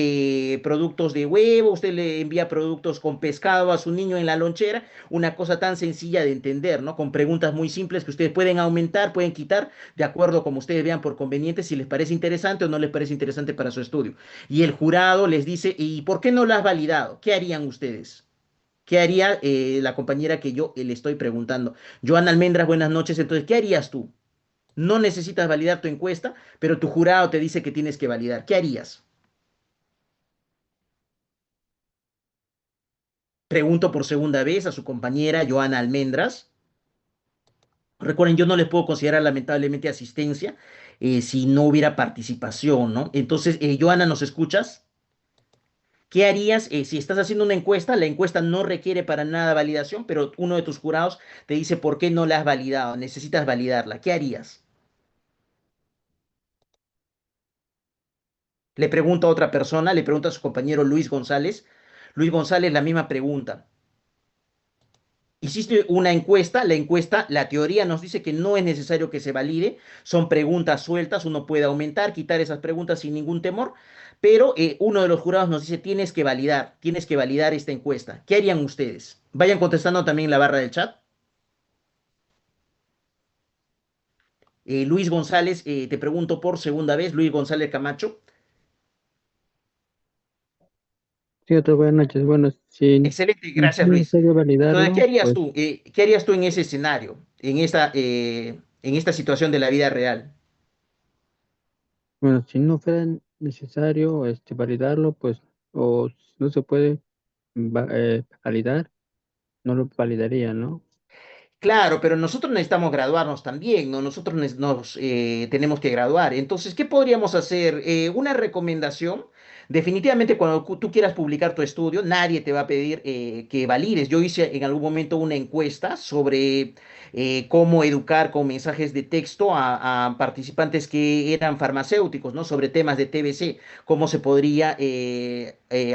productos de huevo, usted le envía productos con pescado a su niño en la lonchera, una cosa tan sencilla de entender, ¿no? Con preguntas muy simples que ustedes pueden aumentar, pueden quitar de acuerdo como ustedes vean por conveniente, si les parece interesante o no les parece interesante para su estudio. Y el jurado les dice, ¿y por qué no lo has validado? ¿Qué harían ustedes? ¿Qué haría la compañera que yo le estoy preguntando? Joana Almendras, buenas noches. Entonces, ¿qué harías tú? No necesitas validar tu encuesta, pero tu jurado te dice que tienes que validar. ¿Qué harías? Pregunto por segunda vez a su compañera Joana Almendras. Recuerden, yo no les puedo considerar lamentablemente asistencia si no hubiera participación, ¿no? Entonces, Joana, ¿nos escuchas? ¿Qué harías si estás haciendo una encuesta? La encuesta no requiere para nada validación, pero uno de tus jurados te dice por qué no la has validado, necesitas validarla. ¿Qué harías? Le pregunto a otra persona, le pregunto a su compañero Luis González. Luis González, la misma pregunta. Hiciste una encuesta, la encuesta, la teoría nos dice que no es necesario que se valide, son preguntas sueltas, uno puede aumentar, quitar esas preguntas sin ningún temor, pero uno de los jurados nos dice tienes que validar esta encuesta. ¿Qué harían ustedes? Vayan contestando también en la barra del chat. Luis González, te pregunto por segunda vez, Luis González Camacho. Sí, otras buenas noches. Bueno, si Excelente, no es gracias Luis. necesario Entonces, ¿qué validarlo, harías pues, tú? ¿Qué harías tú en ese escenario, en esta situación de la vida real? bueno, si no fuera necesario validarlo, pues, o si no se puede validar, no lo validaría, ¿no? Claro, pero nosotros necesitamos graduarnos también, ¿no? Nosotros tenemos que graduar. Entonces, ¿qué podríamos hacer? Una recomendación. Definitivamente, cuando tú quieras publicar tu estudio, nadie te va a pedir que valides. Yo hice en algún momento una encuesta sobre cómo educar con mensajes de texto a participantes que eran farmacéuticos, ¿no? Sobre temas de TBC, cómo se podría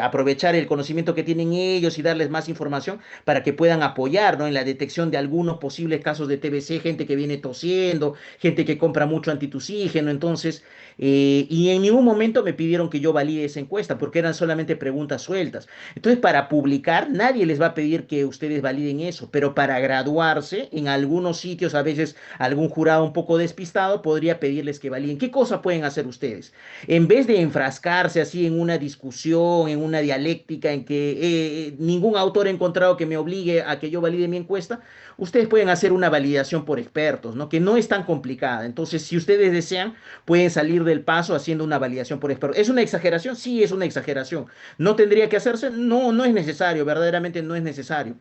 aprovechar el conocimiento que tienen ellos y darles más información para que puedan apoyar, ¿no? En la detección de algunos posibles casos de TBC, gente que viene tosiendo, gente que compra mucho antitusígeno, entonces, y en ningún momento me pidieron que yo valide esa encuesta, porque eran solamente preguntas sueltas. Entonces, para publicar, nadie les va a pedir que ustedes validen eso, pero para graduarse, en algunos sitios, a veces algún jurado un poco despistado podría pedirles que validen. ¿Qué cosa pueden hacer ustedes? En vez de enfrascarse así en una discusión, en una dialéctica, en que ningún autor ha encontrado que me obligue a que yo valide mi encuesta, ustedes pueden hacer una validación por expertos, ¿no? Que no es tan complicada. Entonces, si ustedes desean, pueden salir del paso haciendo una validación por expertos. ¿Es una exageración? Sí, es una exageración. ¿No tendría que hacerse? No, no es necesario, verdaderamente no es necesario,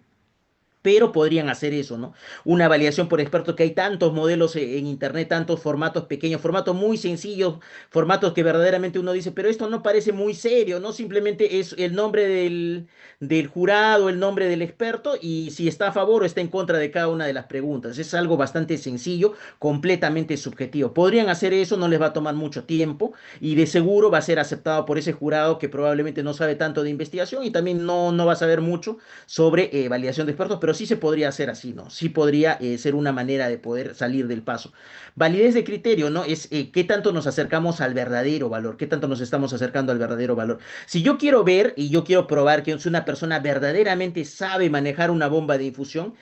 pero podrían hacer eso, ¿no? Una validación por expertos, que hay tantos modelos en internet, tantos formatos pequeños, formatos muy sencillos, formatos que verdaderamente uno dice, pero esto no parece muy serio, ¿no? Simplemente es el nombre del jurado, el nombre del experto y si está a favor o está en contra de cada una de las preguntas. Es algo bastante sencillo, completamente subjetivo. Podrían hacer eso, no les va a tomar mucho tiempo y de seguro va a ser aceptado por ese jurado que probablemente no sabe tanto de investigación y también no va a saber mucho sobre validación de expertos, pero sí se podría hacer así, ¿no? Sí podría ser una manera de poder salir del paso. Validez de criterio, ¿no? Es qué tanto nos acercamos al verdadero valor, qué tanto nos estamos acercando al verdadero valor. Si yo quiero ver y yo quiero probar que es una persona verdaderamente sabe manejar una bomba de infusión,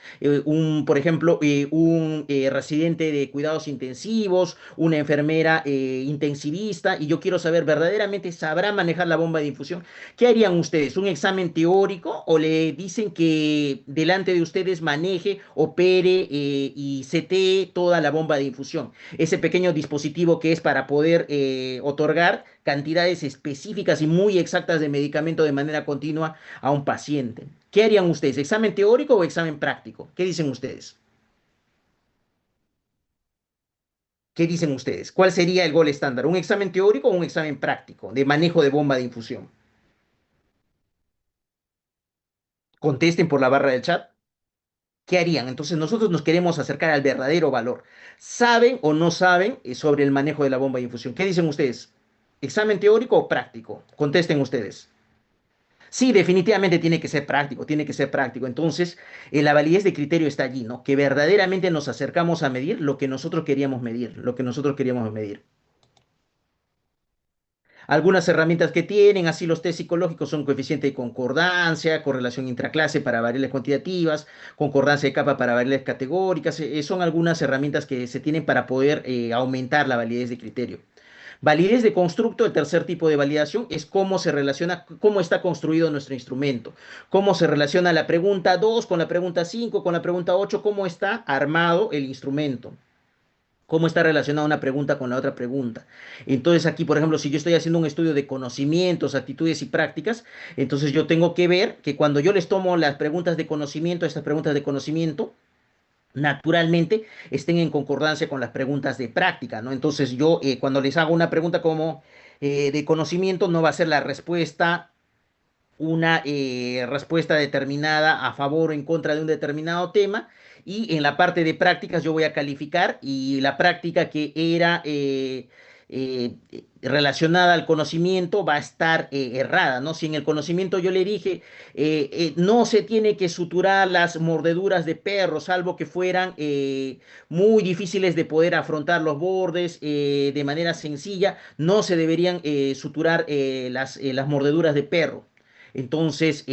por ejemplo, un residente de cuidados intensivos, una enfermera intensivista, y yo quiero saber verdaderamente sabrá manejar la bomba de infusión, ¿qué harían ustedes? ¿Un examen teórico o le dicen que delante de ustedes maneje, opere y setee toda la bomba de infusión? Ese pequeño dispositivo que es para poder otorgar cantidades específicas y muy exactas de medicamento de manera continua a un paciente. ¿Qué harían ustedes? ¿Examen teórico o examen práctico? ¿Qué dicen ustedes? ¿Qué dicen ustedes? ¿Cuál sería el gol estándar? ¿Un examen teórico o un examen práctico de manejo de bomba de infusión? Contesten por la barra del chat. ¿Qué harían? Entonces nosotros nos queremos acercar al verdadero valor. ¿Saben o no saben sobre el manejo de la bomba de infusión? ¿Qué dicen ustedes? ¿Examen teórico o práctico? Contesten ustedes. Sí, definitivamente tiene que ser práctico, tiene que ser práctico. Entonces, la validez de criterio está allí, ¿no? Que verdaderamente nos acercamos a medir lo que nosotros queríamos medir, lo que nosotros queríamos medir. Algunas herramientas que tienen, así los test psicológicos son coeficiente de concordancia, correlación intraclase para variables cuantitativas, concordancia de capa para variables categóricas, son algunas herramientas que se tienen para poder aumentar la validez de criterio. Validez de constructo, el tercer tipo de validación, es cómo se relaciona, cómo está construido nuestro instrumento, cómo se relaciona la pregunta 2 con la pregunta 5 con la pregunta 8, cómo está armado el instrumento. Cómo está relacionada una pregunta con la otra pregunta. Entonces aquí, por ejemplo, si yo estoy haciendo un estudio de conocimientos, actitudes y prácticas, entonces yo tengo que ver que cuando yo les tomo las preguntas de conocimiento, estas preguntas de conocimiento, naturalmente estén en concordancia con las preguntas de práctica, ¿no? Entonces yo cuando les hago una pregunta como de conocimiento, no va a ser la respuesta una respuesta determinada a favor o en contra de un determinado tema y en la parte de prácticas yo voy a calificar y la práctica que era relacionada al conocimiento va a estar errada, ¿no? Si en el conocimiento yo le dije no se tiene que suturar las mordeduras de perro, salvo que fueran muy difíciles de poder afrontar los bordes de manera sencilla, no se deberían suturar las mordeduras de perro. Entonces,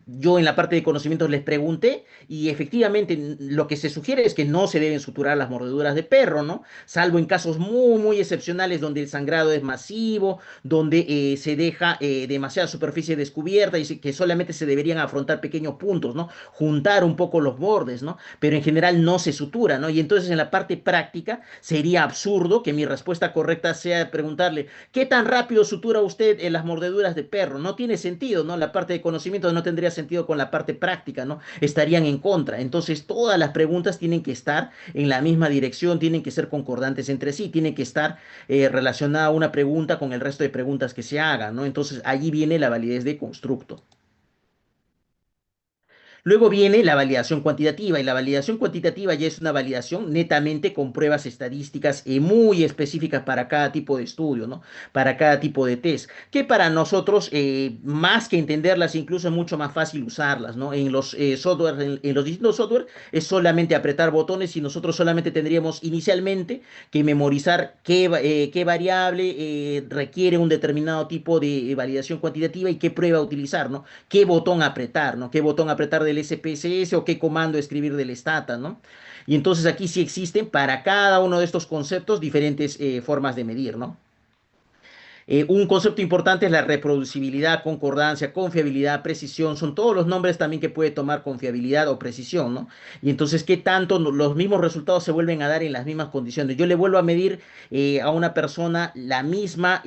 yo en la parte de conocimientos les pregunté y efectivamente lo que se sugiere es que no se deben suturar las mordeduras de perro, ¿no? Salvo en casos muy, muy excepcionales donde el sangrado es masivo, donde se deja demasiada superficie descubierta y que solamente se deberían afrontar pequeños puntos, ¿no? Juntar un poco los bordes, ¿no? Pero en general no se sutura, ¿no? Y entonces en la parte práctica sería absurdo que mi respuesta correcta sea preguntarle, ¿qué tan rápido sutura usted en las mordeduras de perro? No tiene sentido, ¿no? La parte de conocimiento no tendría sentido con la parte práctica, ¿no? Estarían en contra. Entonces, todas las preguntas tienen que estar en la misma dirección, tienen que ser concordantes entre sí, tienen que estar relacionada una pregunta con el resto de preguntas que se hagan, ¿no? Entonces, allí viene la validez de constructo. Luego viene la validación cuantitativa y la validación cuantitativa ya es una validación netamente con pruebas estadísticas muy específicas para cada tipo de estudio, ¿no? Para cada tipo de test, que para nosotros, más que entenderlas, incluso es mucho más fácil usarlas, ¿no? En los software, en los distintos software es solamente apretar botones y nosotros solamente tendríamos inicialmente que memorizar qué variable requiere un determinado tipo de validación cuantitativa y qué prueba utilizar, ¿no? Qué botón apretar, ¿no? Qué botón apretar del SPSS o qué comando escribir del Stata, ¿no? Y entonces aquí sí existen para cada uno de estos conceptos diferentes formas de medir, ¿no? Un concepto importante es la reproducibilidad, concordancia, confiabilidad, precisión. Son todos los nombres también que puede tomar confiabilidad o precisión, ¿no? Y entonces, ¿qué tanto los mismos resultados se vuelven a dar en las mismas condiciones? Yo le vuelvo a medir a una persona la misma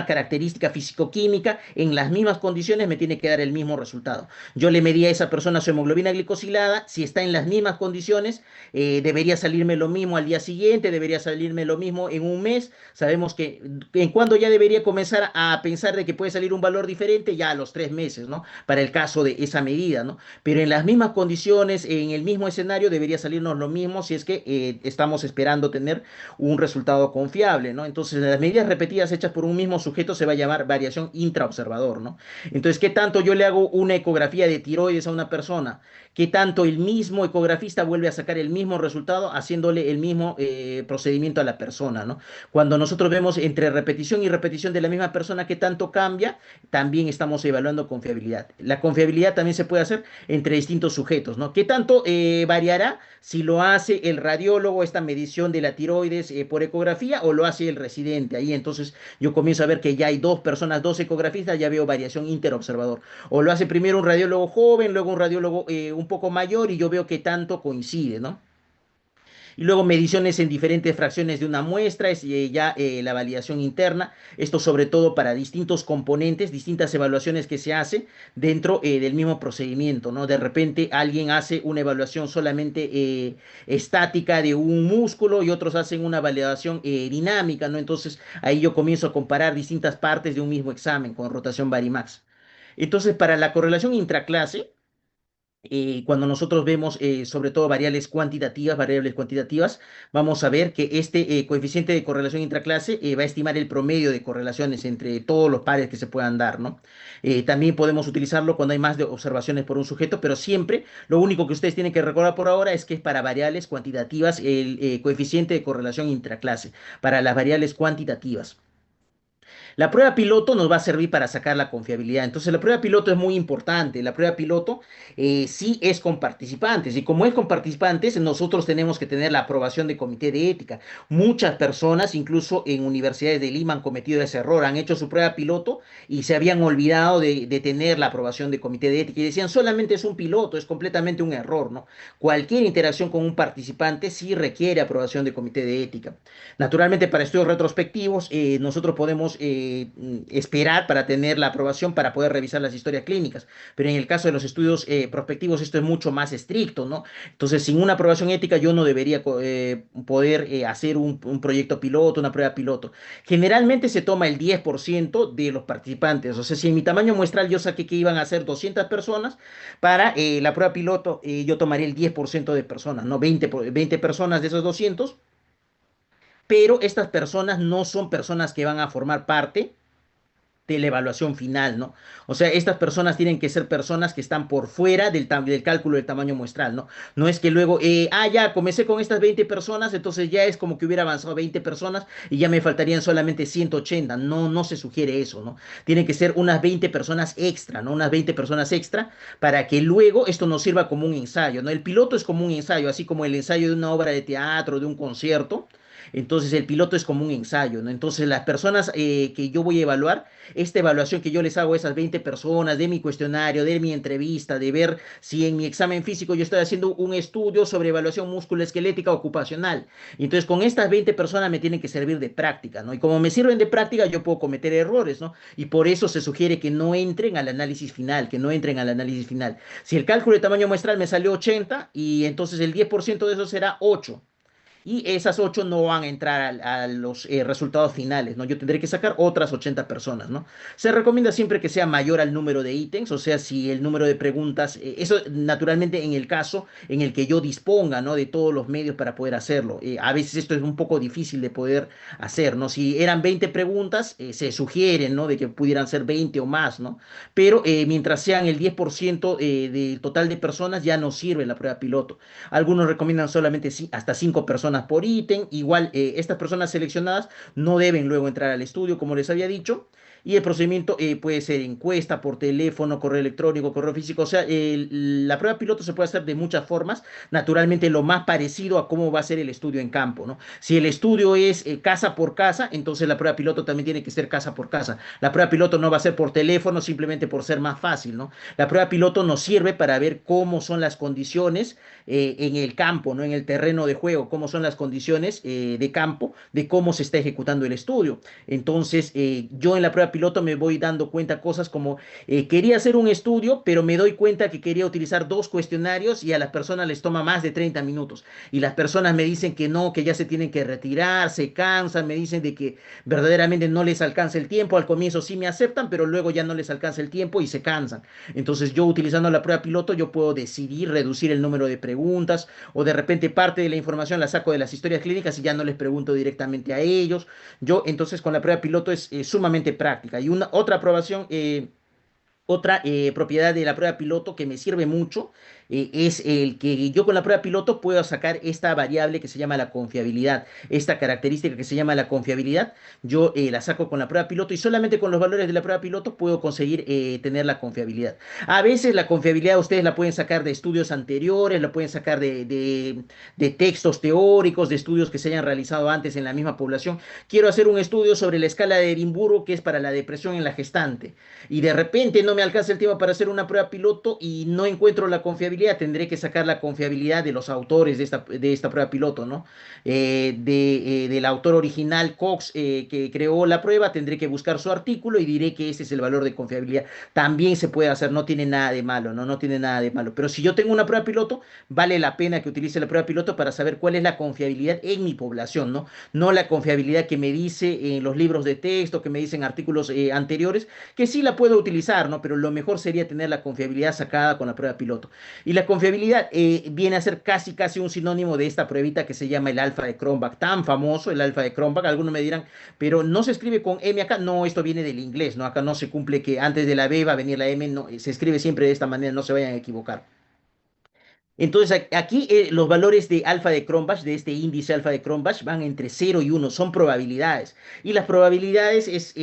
característica físico-química, en las mismas condiciones me tiene que dar el mismo resultado. Yo le medí a esa persona su hemoglobina glicosilada, si está en las mismas condiciones, debería salirme lo mismo al día siguiente, debería salirme lo mismo en un mes. Sabemos que en cuando ya debería comenzar a pensar de que puede salir un valor diferente, ya a los 3 meses, ¿no? Para el caso de esa medida, ¿no? Pero en las mismas condiciones, en el mismo escenario, debería salirnos lo mismo si es que estamos esperando tener un resultado confiable, ¿no? Entonces, las medidas repetidas hechas por un mismo sujeto se va a llamar variación intraobservador, ¿no? Entonces, ¿qué tanto yo le hago una ecografía de tiroides a una persona? ¿Qué tanto el mismo ecografista vuelve a sacar el mismo resultado haciéndole el mismo procedimiento a la persona, ¿no? Cuando nosotros vemos entre repetición y repetición de la misma persona qué tanto cambia, también estamos evaluando confiabilidad. La confiabilidad también se puede hacer entre distintos sujetos, ¿no? ¿Qué tanto variará si lo hace el radiólogo, esta medición de la tiroides por ecografía, o lo hace el residente? Ahí entonces yo comienzo a ver que ya hay dos personas, dos ecografistas, ya veo variación interobservador. O lo hace primero un radiólogo joven, luego un radiólogo un poco mayor y yo veo que tanto coincide, ¿no? Y luego mediciones en diferentes fracciones de una muestra, es ya la validación interna, esto sobre todo para distintos componentes, distintas evaluaciones que se hacen dentro del mismo procedimiento, ¿no? De repente alguien hace una evaluación solamente estática de un músculo y otros hacen una validación dinámica, ¿no? Entonces ahí yo comienzo a comparar distintas partes de un mismo examen con rotación Varimax. Entonces, para la correlación intraclase, Cuando nosotros vemos sobre todo variables cuantitativas, vamos a ver que este coeficiente de correlación intraclase va a estimar el promedio de correlaciones entre todos los pares que se puedan dar, ¿no? También podemos utilizarlo cuando hay más de observaciones por un sujeto, pero siempre lo único que ustedes tienen que recordar por ahora es que es para variables cuantitativas el coeficiente de correlación intraclase, para las variables cuantitativas. La prueba piloto nos va a servir para sacar la confiabilidad. Entonces, la prueba piloto es muy importante. La prueba piloto sí es con participantes. Y como es con participantes, nosotros tenemos que tener la aprobación de comité de ética. Muchas personas, incluso en universidades de Lima, han cometido ese error. Han hecho su prueba piloto y se habían olvidado de tener la aprobación de comité de ética. Y decían, solamente es un piloto, es completamente un error, ¿no? Cualquier interacción con un participante sí requiere aprobación de comité de ética. Naturalmente, para estudios retrospectivos, nosotros podemos esperar para tener la aprobación para poder revisar las historias clínicas, pero en el caso de los estudios prospectivos esto es mucho más estricto, ¿no? Entonces, sin una aprobación ética yo no debería poder hacer un proyecto piloto, una prueba piloto. Generalmente se toma el 10% de los participantes, o sea, si en mi tamaño muestral yo saqué que iban a ser 200 personas, para la prueba piloto yo tomaría el 10% de personas, ¿no? 20 personas de esos 200, pero estas personas no son personas que van a formar parte de la evaluación final, ¿no? O sea, estas personas tienen que ser personas que están por fuera del cálculo del tamaño muestral, ¿no? No es que luego, ya comencé con estas 20 personas, entonces ya es como que hubiera avanzado 20 personas y ya me faltarían solamente 180. No, no se sugiere eso, ¿no? Tienen que ser unas 20 personas extra, ¿no? Unas 20 personas extra para que luego esto nos sirva como un ensayo, ¿no? El piloto es como un ensayo, así como el ensayo de una obra de teatro, de un concierto. Entonces el piloto es como un ensayo, ¿no? Entonces las personas que yo voy a evaluar, esta evaluación que yo les hago a esas 20 personas, de mi cuestionario, de mi entrevista, de ver si en mi examen físico yo estoy haciendo un estudio sobre evaluación musculoesquelética ocupacional. Y entonces con estas 20 personas me tienen que servir de práctica, ¿no? Y como me sirven de práctica, yo puedo cometer errores, ¿no? Y por eso se sugiere que no entren al análisis final, que no entren al análisis final. Si el cálculo de tamaño muestral me salió 80 y entonces el 10% de eso será 8 y esas 8 no van a entrar los resultados finales, ¿no? Yo tendré que sacar otras 80 personas, ¿no? Se recomienda siempre que sea mayor al número de ítems, o sea, si el número de preguntas, eso naturalmente en el caso en el que yo disponga, ¿no? De todos los medios para poder hacerlo. A veces esto es un poco difícil de poder hacer, ¿no? Si eran 20 preguntas, se sugieren, ¿no? De que pudieran ser 20 o más, ¿no? Pero mientras sean el 10% del total de personas, ya no sirve la prueba piloto. Algunos recomiendan solamente hasta 5 personas por ítem. Igual, estas personas seleccionadas no deben luego entrar al estudio, como les había dicho. Y el procedimiento puede ser encuesta por teléfono, correo electrónico, correo físico. O sea, la prueba piloto se puede hacer de muchas formas. Naturalmente, lo más parecido a cómo va a ser el estudio en campo, ¿no? Si el estudio es casa por casa, entonces la prueba piloto también tiene que ser casa por casa. La prueba piloto no va a ser por teléfono simplemente por ser más fácil, ¿no? La prueba piloto nos sirve para ver cómo son las condiciones en el campo, ¿no? En el terreno de juego, cómo son las condiciones de campo, de cómo se está ejecutando el estudio. Entonces, yo en la prueba piloto me voy dando cuenta cosas como quería hacer un estudio, pero me doy cuenta que quería utilizar dos cuestionarios y a las personas les toma más de 30 minutos. Y las personas me dicen que no, que ya se tienen que retirar, se cansan, me dicen de que verdaderamente no les alcanza el tiempo. Al comienzo sí me aceptan, pero luego ya no les alcanza el tiempo y se cansan. Entonces, yo utilizando la prueba piloto, yo puedo decidir reducir el número de preguntas o de repente parte de la información la saco de las historias clínicas y ya no les pregunto directamente a ellos. Yo entonces con la prueba piloto es sumamente práctica. Y una otra aprobación, otra propiedad de la prueba piloto que me sirve mucho es el que yo con la prueba piloto puedo sacar esta variable que se llama la confiabilidad, esta característica que se llama la confiabilidad, yo la saco con la prueba piloto y solamente con los valores de la prueba piloto puedo conseguir tener la confiabilidad. A veces la confiabilidad ustedes la pueden sacar de estudios anteriores, la pueden sacar de textos teóricos, de estudios que se hayan realizado antes en la misma población. Quiero hacer un estudio sobre la escala de Edimburgo que es para la depresión en la gestante y de repente no me alcanza el tiempo para hacer una prueba piloto y no encuentro la confiabilidad, tendré que sacar la confiabilidad de los autores de esta prueba piloto, ¿no? Del autor original, Cox, que creó la prueba, tendré que buscar su artículo y diré que ese es el valor de confiabilidad. También se puede hacer, no tiene nada de malo, ¿no? No tiene nada de malo. Pero si yo tengo una prueba piloto, vale la pena que utilice la prueba piloto para saber cuál es la confiabilidad en mi población, ¿no? No la confiabilidad que me dice en los libros de texto, que me dicen artículos anteriores, que sí la puedo utilizar, ¿no? pero lo mejor sería tener la confiabilidad sacada con la prueba piloto. Y la confiabilidad viene a ser casi un sinónimo de esta pruebita que se llama el alfa de Cronbach, tan famoso el alfa de Cronbach. Algunos me dirán, pero no se escribe con M acá. No, esto viene del inglés, ¿no? Acá no se cumple que antes de la B va a venir la M, no, se escribe siempre de esta manera, no se vayan a equivocar. Entonces aquí los valores de alfa de Cronbach, de este índice alfa de Cronbach, van entre 0 y 1, son probabilidades. Y las probabilidades es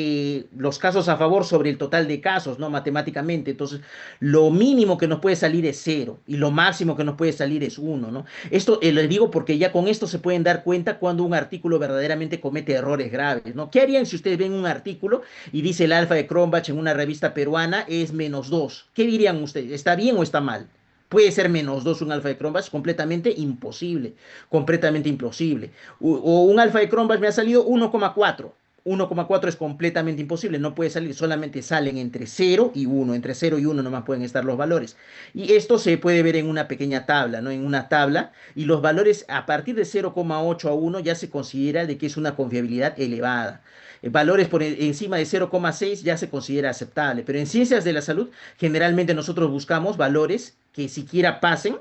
los casos a favor sobre el total de casos, ¿no? Matemáticamente. Entonces, lo mínimo que nos puede salir es 0 y lo máximo que nos puede salir es 1, ¿no? Esto les digo porque ya con esto se pueden dar cuenta cuando un artículo verdaderamente comete errores graves, ¿no? ¿Qué harían si ustedes ven un artículo y dice el alfa de Cronbach en una revista peruana es -2? ¿Qué dirían ustedes? ¿Está bien o está mal? Puede ser -2 un alfa de Cronbach, completamente imposible, completamente imposible. O un alfa de Cronbach me ha salido 1,4. 1,4 es completamente imposible, no puede salir, solamente salen entre 0 y 1, entre 0 y 1 nomás pueden estar los valores. Y esto se puede ver en una pequeña tabla, ¿no? En una tabla, y los valores a partir de 0,8 a 1 ya se considera de que es una confiabilidad elevada. Valores por encima de 0,6 ya se considera aceptable, pero en ciencias de la salud generalmente nosotros buscamos valores que siquiera pasen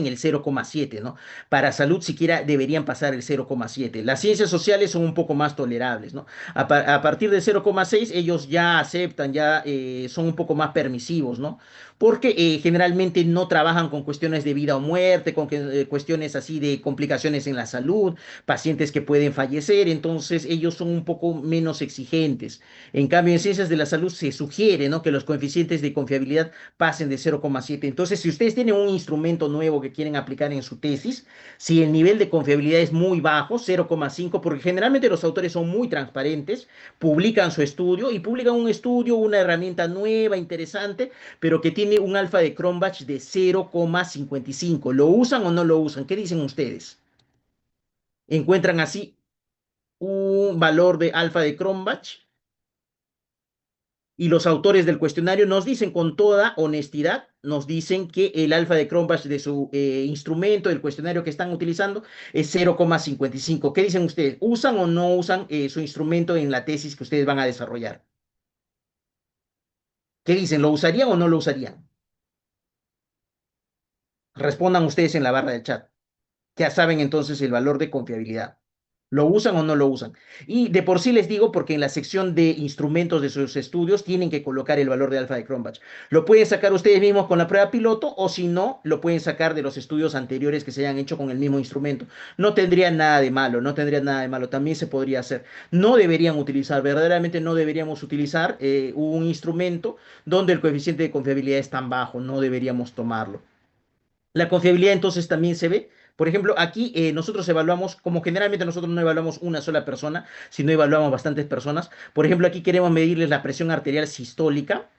el 0,7, ¿no? Para salud siquiera deberían pasar el 0,7. Las ciencias sociales son un poco más tolerables, ¿no? A partir de 0,6 ellos ya aceptan, ya son un poco más permisivos, ¿no? Porque generalmente no trabajan con cuestiones de vida o muerte, con cuestiones así de complicaciones en la salud, pacientes que pueden fallecer, entonces ellos son un poco menos exigentes. En cambio, en ciencias de la salud se sugiere, ¿no? Que los coeficientes de confiabilidad pasen de 0,7. Entonces, si ustedes tienen un instrumento nuevo que quieren aplicar en su tesis, si el nivel de confiabilidad es muy bajo, 0,5, porque generalmente los autores son muy transparentes, publican su estudio y publican un estudio, una herramienta nueva, interesante, pero que tiene un alfa de Cronbach de 0,55. ¿Lo usan o no lo usan? ¿Qué dicen ustedes? ¿Encuentran así un valor de alfa de Cronbach? Y los autores del cuestionario nos dicen con toda honestidad, nos dicen que el alfa de Cronbach de su instrumento, del cuestionario que están utilizando, es 0,55. ¿Qué dicen ustedes? ¿Usan o no usan su instrumento en la tesis que ustedes van a desarrollar? ¿Qué dicen? ¿Lo usarían o no lo usarían? Respondan ustedes en la barra del chat. Ya saben entonces el valor de confiabilidad. ¿Lo usan o no lo usan? Y de por sí les digo, porque en la sección de instrumentos de sus estudios tienen que colocar el valor de alfa de Cronbach. Lo pueden sacar ustedes mismos con la prueba piloto o si no, lo pueden sacar de los estudios anteriores que se hayan hecho con el mismo instrumento. No tendría nada de malo, no tendría nada de malo. También se podría hacer. No deberían utilizar, verdaderamente no deberíamos utilizar un instrumento donde el coeficiente de confiabilidad es tan bajo. No deberíamos tomarlo. La confiabilidad entonces también se ve. Por ejemplo, aquí nosotros evaluamos, como generalmente nosotros no evaluamos una sola persona, sino evaluamos bastantes personas. Por ejemplo, aquí queremos medirles la presión arterial sistólica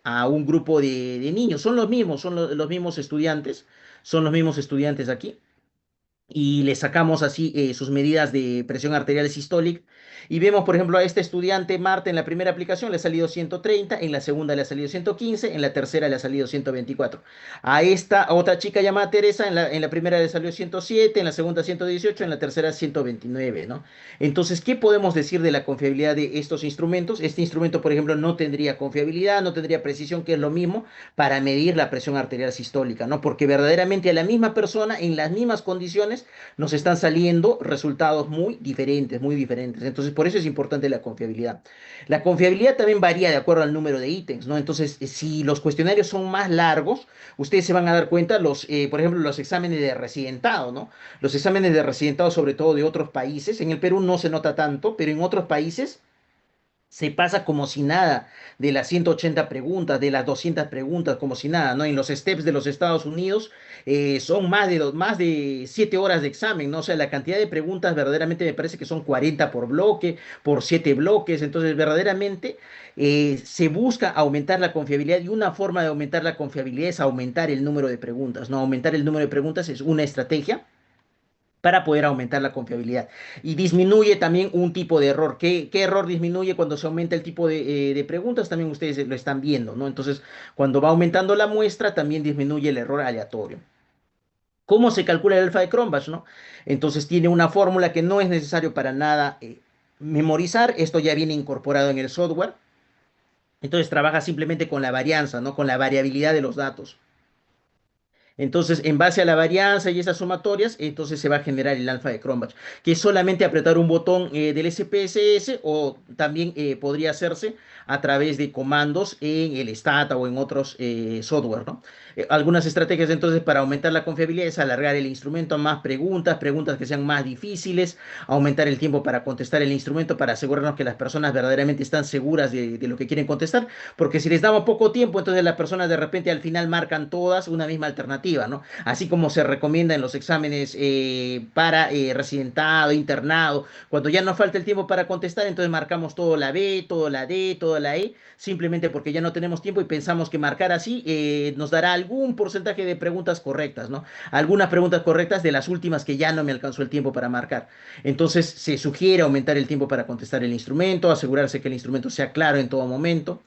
a un grupo de niños. Son los mismos, son los mismos estudiantes, son los mismos estudiantes aquí y le sacamos así sus medidas de presión arterial sistólica. Y vemos, por ejemplo, a este estudiante Marta en la primera aplicación le ha salido 130, en la segunda le ha salido 115, en la tercera le ha salido 124. A esta otra chica llamada Teresa en la primera le salió 107, en la segunda 118, en la tercera 129, ¿no? Entonces, ¿qué podemos decir de la confiabilidad de estos instrumentos? Este instrumento, por ejemplo, no tendría confiabilidad, no tendría precisión, que es lo mismo para medir la presión arterial sistólica, ¿no? Porque verdaderamente a la misma persona, en las mismas condiciones, nos están saliendo resultados muy diferentes, muy diferentes. Entonces, por eso es importante la confiabilidad. La confiabilidad también varía de acuerdo al número de ítems, ¿no? Entonces, si los cuestionarios son más largos, ustedes se van a dar cuenta, por ejemplo, los exámenes de residentado, ¿no? Los exámenes de residentado, sobre todo de otros países, en el Perú no se nota tanto, pero en otros países se pasa como si nada de las 180 preguntas, de las 200 preguntas, como si nada, ¿no? En los steps de los Estados Unidos son más de 7 horas de examen, ¿no? O sea, la cantidad de preguntas verdaderamente me parece que son 40 por bloque, por 7 bloques, entonces verdaderamente se busca aumentar la confiabilidad y una forma de aumentar la confiabilidad es aumentar el número de preguntas, ¿no? Aumentar el número de preguntas es una estrategia para poder aumentar la confiabilidad. Y disminuye también un tipo de error. ¿Qué error disminuye cuando se aumenta el tipo de preguntas? También ustedes lo están viendo, ¿no? Entonces, cuando va aumentando la muestra, también disminuye el error aleatorio. ¿Cómo se calcula el alfa de Cronbach, no? Entonces tiene una fórmula que no es necesario para nada memorizar. Esto ya viene incorporado en el software. Entonces trabaja simplemente con la varianza, ¿no? Con la variabilidad de los datos. Entonces, en base a la varianza y esas sumatorias, entonces se va a generar el alfa de Cronbach, que es solamente apretar un botón del SPSS o también podría hacerse a través de comandos en el Stata o en otros software, ¿no? Algunas estrategias entonces para aumentar la confiabilidad es alargar el instrumento a más preguntas, preguntas que sean más difíciles, aumentar el tiempo para contestar el instrumento para asegurarnos que las personas verdaderamente están seguras de lo que quieren contestar, porque si les damos poco tiempo, entonces las personas de repente al final marcan todas una misma alternativa, ¿no? Así como se recomienda en los exámenes para residentado, internado, cuando ya nos falta el tiempo para contestar, entonces marcamos todo la B, todo la D, toda la E, simplemente porque ya no tenemos tiempo y pensamos que marcar así nos dará algún porcentaje de preguntas correctas, ¿no? Algunas preguntas correctas de las últimas que ya no me alcanzó el tiempo para marcar. Entonces se sugiere aumentar el tiempo para contestar el instrumento, asegurarse que el instrumento sea claro en todo momento.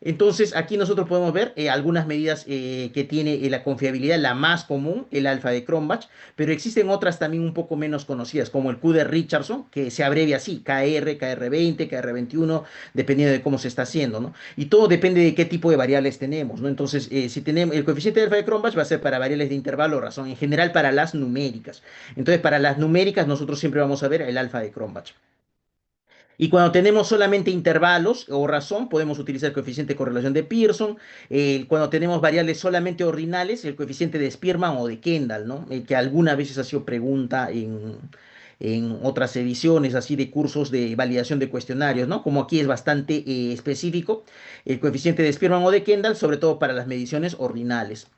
Entonces, aquí nosotros podemos ver algunas medidas que tiene la confiabilidad, la más común, el alfa de Cronbach, pero existen otras también un poco menos conocidas, como el Q de Richardson, que se abrevia así, KR, KR20, KR21, dependiendo de cómo se está haciendo, ¿no? Y todo depende de qué tipo de variables tenemos, ¿no? Entonces, si tenemos el coeficiente de alfa de Cronbach va a ser para variables de intervalo o razón, en general para las numéricas. Entonces, para las numéricas nosotros siempre vamos a ver el alfa de Cronbach. Y cuando tenemos solamente intervalos o razón, podemos utilizar el coeficiente de correlación de Pearson. Cuando tenemos variables solamente ordinales, el coeficiente de Spearman o de Kendall, ¿no? Que algunas veces ha sido pregunta en otras ediciones así de cursos de validación de cuestionarios, ¿no? Como aquí es bastante específico, el coeficiente de Spearman o de Kendall, sobre todo para las mediciones ordinales.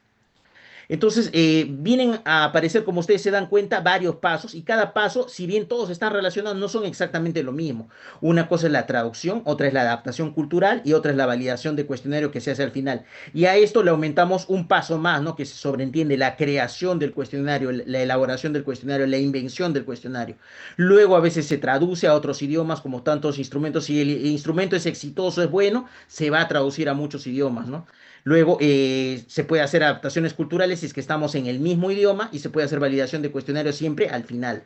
Entonces, vienen a aparecer, como ustedes se dan cuenta, varios pasos y cada paso, si bien todos están relacionados, no son exactamente lo mismo. Una cosa es la traducción, otra es la adaptación cultural y otra es la validación de cuestionario que se hace al final. Y a esto le aumentamos un paso más, ¿no? Que se sobreentiende la creación del cuestionario, la elaboración del cuestionario, la invención del cuestionario. Luego a veces se traduce a otros idiomas como tantos instrumentos. Si el instrumento es exitoso, es bueno, se va a traducir a muchos idiomas, ¿no? Luego se puede hacer adaptaciones culturales si es que estamos en el mismo idioma y se puede hacer validación de cuestionarios siempre al final.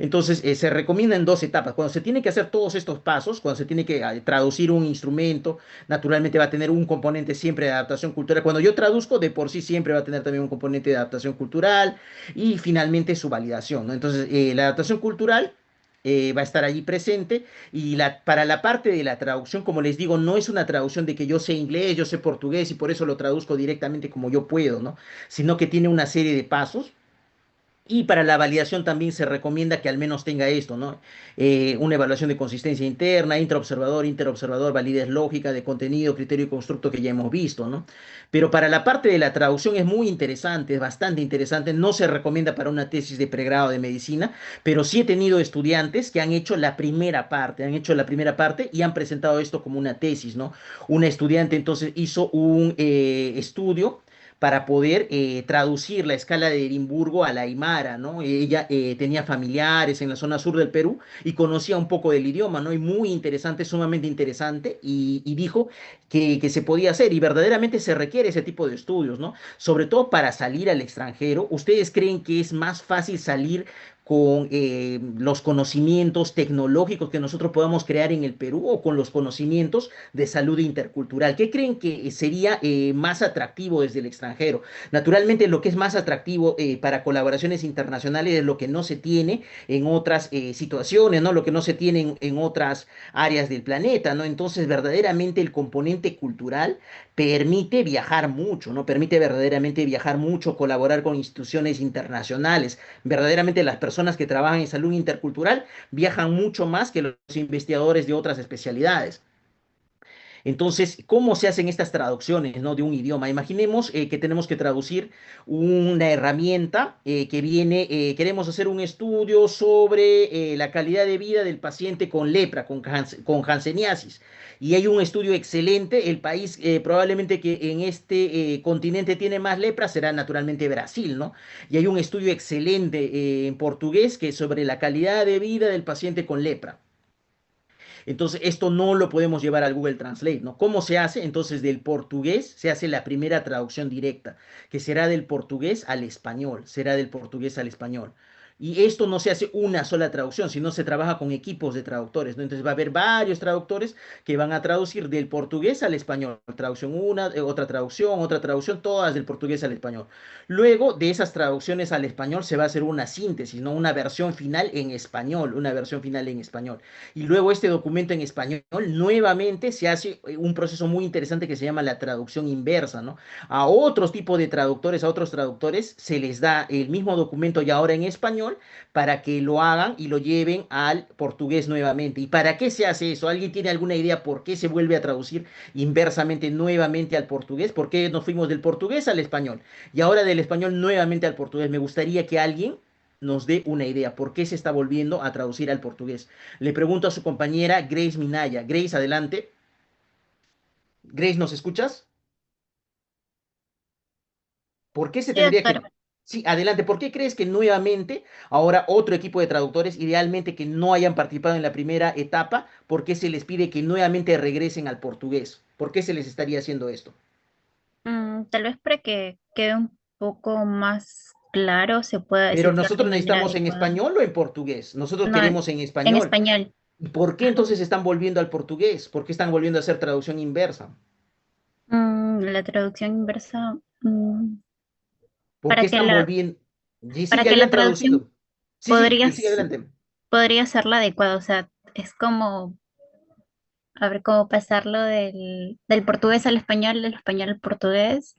Entonces se recomienda en dos etapas. Cuando se tiene que hacer todos estos pasos, cuando se tiene que traducir un instrumento, naturalmente va a tener un componente siempre de adaptación cultural. Cuando yo traduzco, de por sí siempre va a tener también un componente de adaptación cultural y finalmente su validación, ¿no? Entonces la adaptación cultural va a estar allí presente y para la parte de la traducción, como les digo, no es una traducción de que yo sé inglés, yo sé portugués y por eso lo traduzco directamente como yo puedo, ¿no? Sino que tiene una serie de pasos. Y para la validación también se recomienda que al menos tenga esto, ¿no? Una evaluación de consistencia interna, intraobservador, interobservador, validez lógica de contenido, criterio y constructo que ya hemos visto, ¿no? Pero para la parte de la traducción es muy interesante, es bastante interesante. No se recomienda para una tesis de pregrado de medicina, pero sí he tenido estudiantes que han hecho la primera parte, han hecho la primera parte y han presentado esto como una tesis, ¿no? Una estudiante entonces hizo un estudio para poder traducir la escala de Edimburgo a la Aymara, ¿no? Ella tenía familiares en la zona sur del Perú y conocía un poco del idioma, ¿no? Y muy interesante, sumamente interesante, y dijo que se podía hacer, y verdaderamente se requiere ese tipo de estudios, ¿no? Sobre todo para salir al extranjero. ¿Ustedes creen que es más fácil salir con los conocimientos tecnológicos que nosotros podamos crear en el Perú o con los conocimientos de salud intercultural? ¿Qué creen que sería más atractivo desde el extranjero? Naturalmente, lo que es más atractivo para colaboraciones internacionales es lo que no se tiene en otras situaciones, ¿no? Lo que no se tiene en otras áreas del planeta, ¿no? Entonces, verdaderamente el componente cultural permite viajar mucho, ¿no? Permite verdaderamente viajar mucho, colaborar con instituciones internacionales. Verdaderamente las personas que trabajan en salud intercultural viajan mucho más que los investigadores de otras especialidades. Entonces, ¿cómo se hacen estas traducciones, ¿no? De un idioma? Imaginemos que tenemos que traducir una herramienta que viene, queremos hacer un estudio sobre la calidad de vida del paciente con lepra, con hanseníasis. Y hay un estudio excelente. El país probablemente que en este continente tiene más lepra será naturalmente Brasil, ¿no? Y hay un estudio excelente en portugués que es sobre la calidad de vida del paciente con lepra. Entonces, esto no lo podemos llevar al Google Translate, ¿no? ¿Cómo se hace? Entonces, del portugués se hace la primera traducción directa, que será del portugués al español, será del portugués al español. Y esto no se hace una sola traducción, sino se trabaja con equipos de traductores, ¿no? Entonces va a haber varios traductores que van a traducir del portugués al español. Traducción una, otra traducción, todas del portugués al español. Luego de esas traducciones al español se va a hacer una síntesis, ¿no? Una versión final en español, una versión final en español. Y luego este documento en español nuevamente se hace un proceso muy interesante que se llama la traducción inversa, ¿no? A otros tipos de traductores, a otros traductores, se les da el mismo documento y ahora en español para que lo hagan y lo lleven al portugués nuevamente. ¿Y para qué se hace eso? ¿Alguien tiene alguna idea por qué se vuelve a traducir inversamente nuevamente al portugués? ¿Por qué nos fuimos del portugués al español? Y ahora del español nuevamente al portugués. Me gustaría que alguien nos dé una idea por qué se está volviendo a traducir al portugués. Le pregunto a su compañera Grace Minaya. Grace, adelante. Grace, ¿nos escuchas? ¿Por qué se Sí, tendría doctor. que... Sí, adelante. ¿Por qué crees que nuevamente ahora otro equipo de traductores, idealmente que no hayan participado en la primera etapa, por qué se les pide que nuevamente regresen al portugués? ¿Por qué se les estaría haciendo esto? Tal vez para que quede un poco más claro, se pueda Pero decirlo de nosotros manera necesitamos en adecuada. español o en portugués. Nosotros No, queremos en en español. español. ¿Y por qué Ajá. entonces están volviendo al portugués? ¿Por qué están volviendo a hacer traducción inversa? La traducción inversa, ¿Por qué para que están la, volviendo? Y sí, para ya que la habían traducción traducido. Sí, sí, podría, sigue adelante. podría ser la adecuada. O sea, es como, a ver, cómo pasarlo del portugués al español, del español al portugués,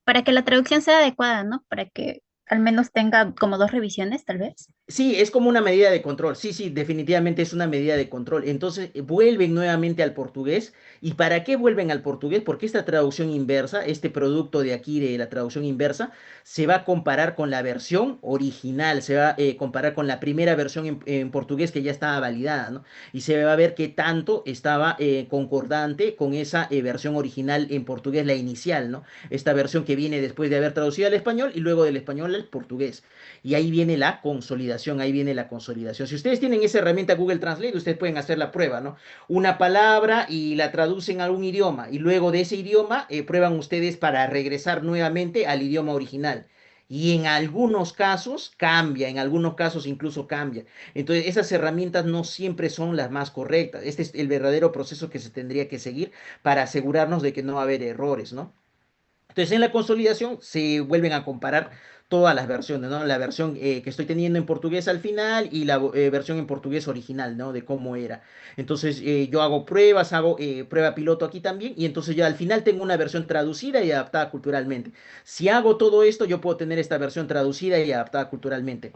para que la traducción sea adecuada, ¿no? Para que al menos tenga como dos revisiones, tal vez. Sí, es como una medida de control. Sí, sí, definitivamente es una medida de control. Entonces, vuelven nuevamente al portugués. ¿Y para qué vuelven al portugués? Porque esta traducción inversa, este producto de aquí de la traducción inversa, se va a comparar con la versión original, se va a comparar con la primera versión en portugués que ya estaba validada, ¿no? Y se va a ver qué tanto estaba concordante con esa versión original en portugués, la inicial, ¿no? Esta versión que viene después de haber traducido al español y luego del español al portugués. Y ahí viene la consolidación, ahí viene la consolidación. Si ustedes tienen esa herramienta Google Translate, ustedes pueden hacer la prueba, ¿no? Una palabra y la traducen a un idioma y luego de ese idioma prueban ustedes para regresar nuevamente al idioma original. Y en algunos casos cambia, en algunos casos incluso cambia. Entonces, esas herramientas no siempre son las más correctas. Este es el verdadero proceso que se tendría que seguir para asegurarnos de que no va a haber errores, ¿no? Entonces, en la consolidación se vuelven a comparar todas las versiones, ¿no? La versión que estoy teniendo en portugués al final y la versión en portugués original, ¿no? De cómo era. Entonces, yo hago pruebas, hago prueba piloto aquí también y entonces ya al final tengo una versión traducida y adaptada culturalmente. Si hago todo esto, yo puedo tener esta versión traducida y adaptada culturalmente.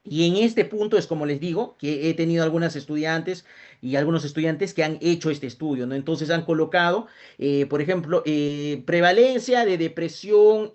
Y en este punto es como les digo, que he tenido algunas estudiantes y algunos estudiantes que han hecho este estudio, ¿no? Entonces han colocado, por ejemplo, prevalencia de depresión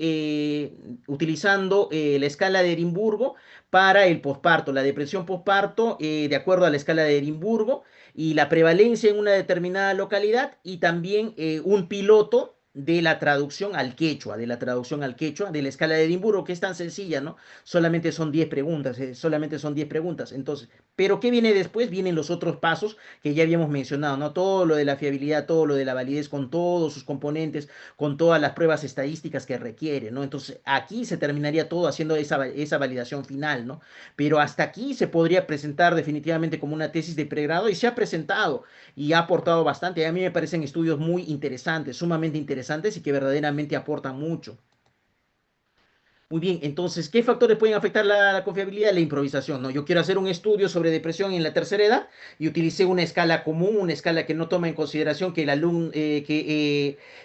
utilizando la escala de Edimburgo para el posparto, la depresión posparto de acuerdo a la escala de Edimburgo y la prevalencia en una determinada localidad y también un piloto de la traducción al quechua, de la traducción al quechua, de la escala de Edimburgo, que es tan sencilla, ¿no? Solamente son 10 preguntas, solamente son 10 preguntas. Entonces, pero ¿qué viene después? Vienen los otros pasos que ya habíamos mencionado, ¿no? Todo lo de la fiabilidad, todo lo de la validez con todos sus componentes, con todas las pruebas estadísticas que requiere, ¿no? Entonces, aquí se terminaría todo haciendo esa validación final, ¿no? Pero hasta aquí se podría presentar definitivamente como una tesis de pregrado y se ha presentado y ha aportado bastante. A mí me parecen estudios muy interesantes, sumamente interesantes y que verdaderamente aportan mucho. Muy bien, entonces, ¿qué factores pueden afectar la confiabilidad? La improvisación, ¿no? Yo quiero hacer un estudio sobre depresión en la tercera edad y utilicé una escala común, una escala que no toma en consideración que el alumno,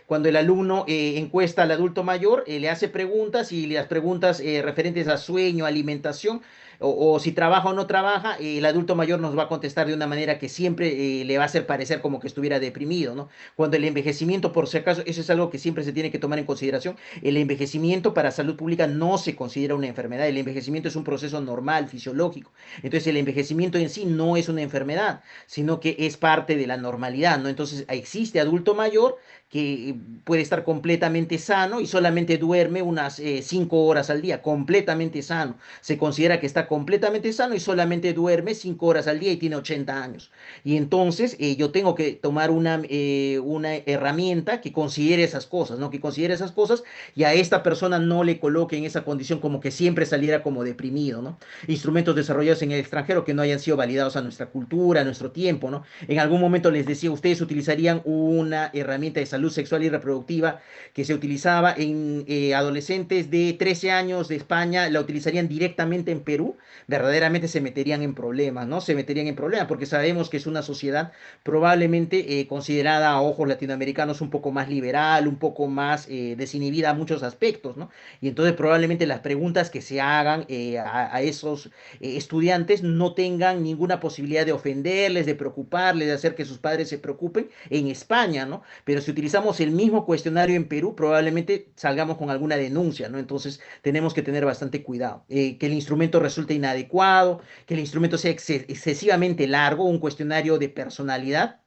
cuando el alumno encuesta al adulto mayor, le hace preguntas y las preguntas referentes a sueño, alimentación, o si trabaja o no trabaja, el adulto mayor nos va a contestar de una manera que siempre le va a hacer parecer como que estuviera deprimido, ¿no? Cuando el envejecimiento, por si acaso, eso es algo que siempre se tiene que tomar en consideración, el envejecimiento para salud pública no se considera una enfermedad. El envejecimiento es un proceso normal, fisiológico. Entonces, el envejecimiento en sí no es una enfermedad, sino que es parte de la normalidad, ¿no? Entonces, existe adulto mayor que puede estar completamente sano y solamente duerme unas 5 horas al día, completamente sano. Se considera que está completamente sano y solamente duerme 5 horas al día y tiene 80 años. Y entonces yo tengo que tomar una herramienta que considere esas cosas, ¿no? Que considere esas cosas y a esta persona no le coloque en esa condición como que siempre saliera como deprimido, ¿no? Instrumentos desarrollados en el extranjero que no hayan sido validados a nuestra cultura, a nuestro tiempo, ¿no? En algún momento les decía, ustedes utilizarían una herramienta de salud sexual y reproductiva que se utilizaba en adolescentes de 13 años de España, la utilizarían directamente en Perú, verdaderamente se meterían en problemas, ¿no? Se meterían en problemas porque sabemos que es una sociedad probablemente considerada a ojos latinoamericanos un poco más liberal, un poco más desinhibida a muchos aspectos, ¿no? Y entonces probablemente las preguntas que se hagan a esos estudiantes no tengan ninguna posibilidad de ofenderles, de preocuparles, de hacer que sus padres se preocupen en España, ¿no? Pero si utilizamos el mismo cuestionario en Perú, probablemente salgamos con alguna denuncia, ¿no? Entonces tenemos que tener bastante cuidado. Que el instrumento resulte inadecuado, que el instrumento sea excesivamente largo, un cuestionario de personalidad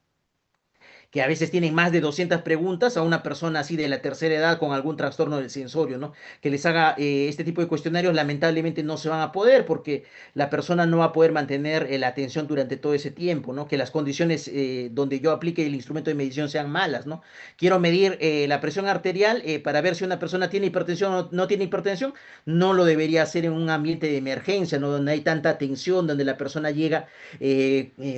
que a veces tienen más de 200 preguntas a una persona así de la tercera edad con algún trastorno del sensorio, ¿no? Que les haga este tipo de cuestionarios, lamentablemente no se van a poder porque la persona no va a poder mantener la atención durante todo ese tiempo, ¿no? Que las condiciones donde yo aplique el instrumento de medición sean malas, ¿no? Quiero medir la presión arterial para ver si una persona tiene hipertensión o no tiene hipertensión, no lo debería hacer en un ambiente de emergencia, ¿no? Donde hay tanta tensión, donde la persona llega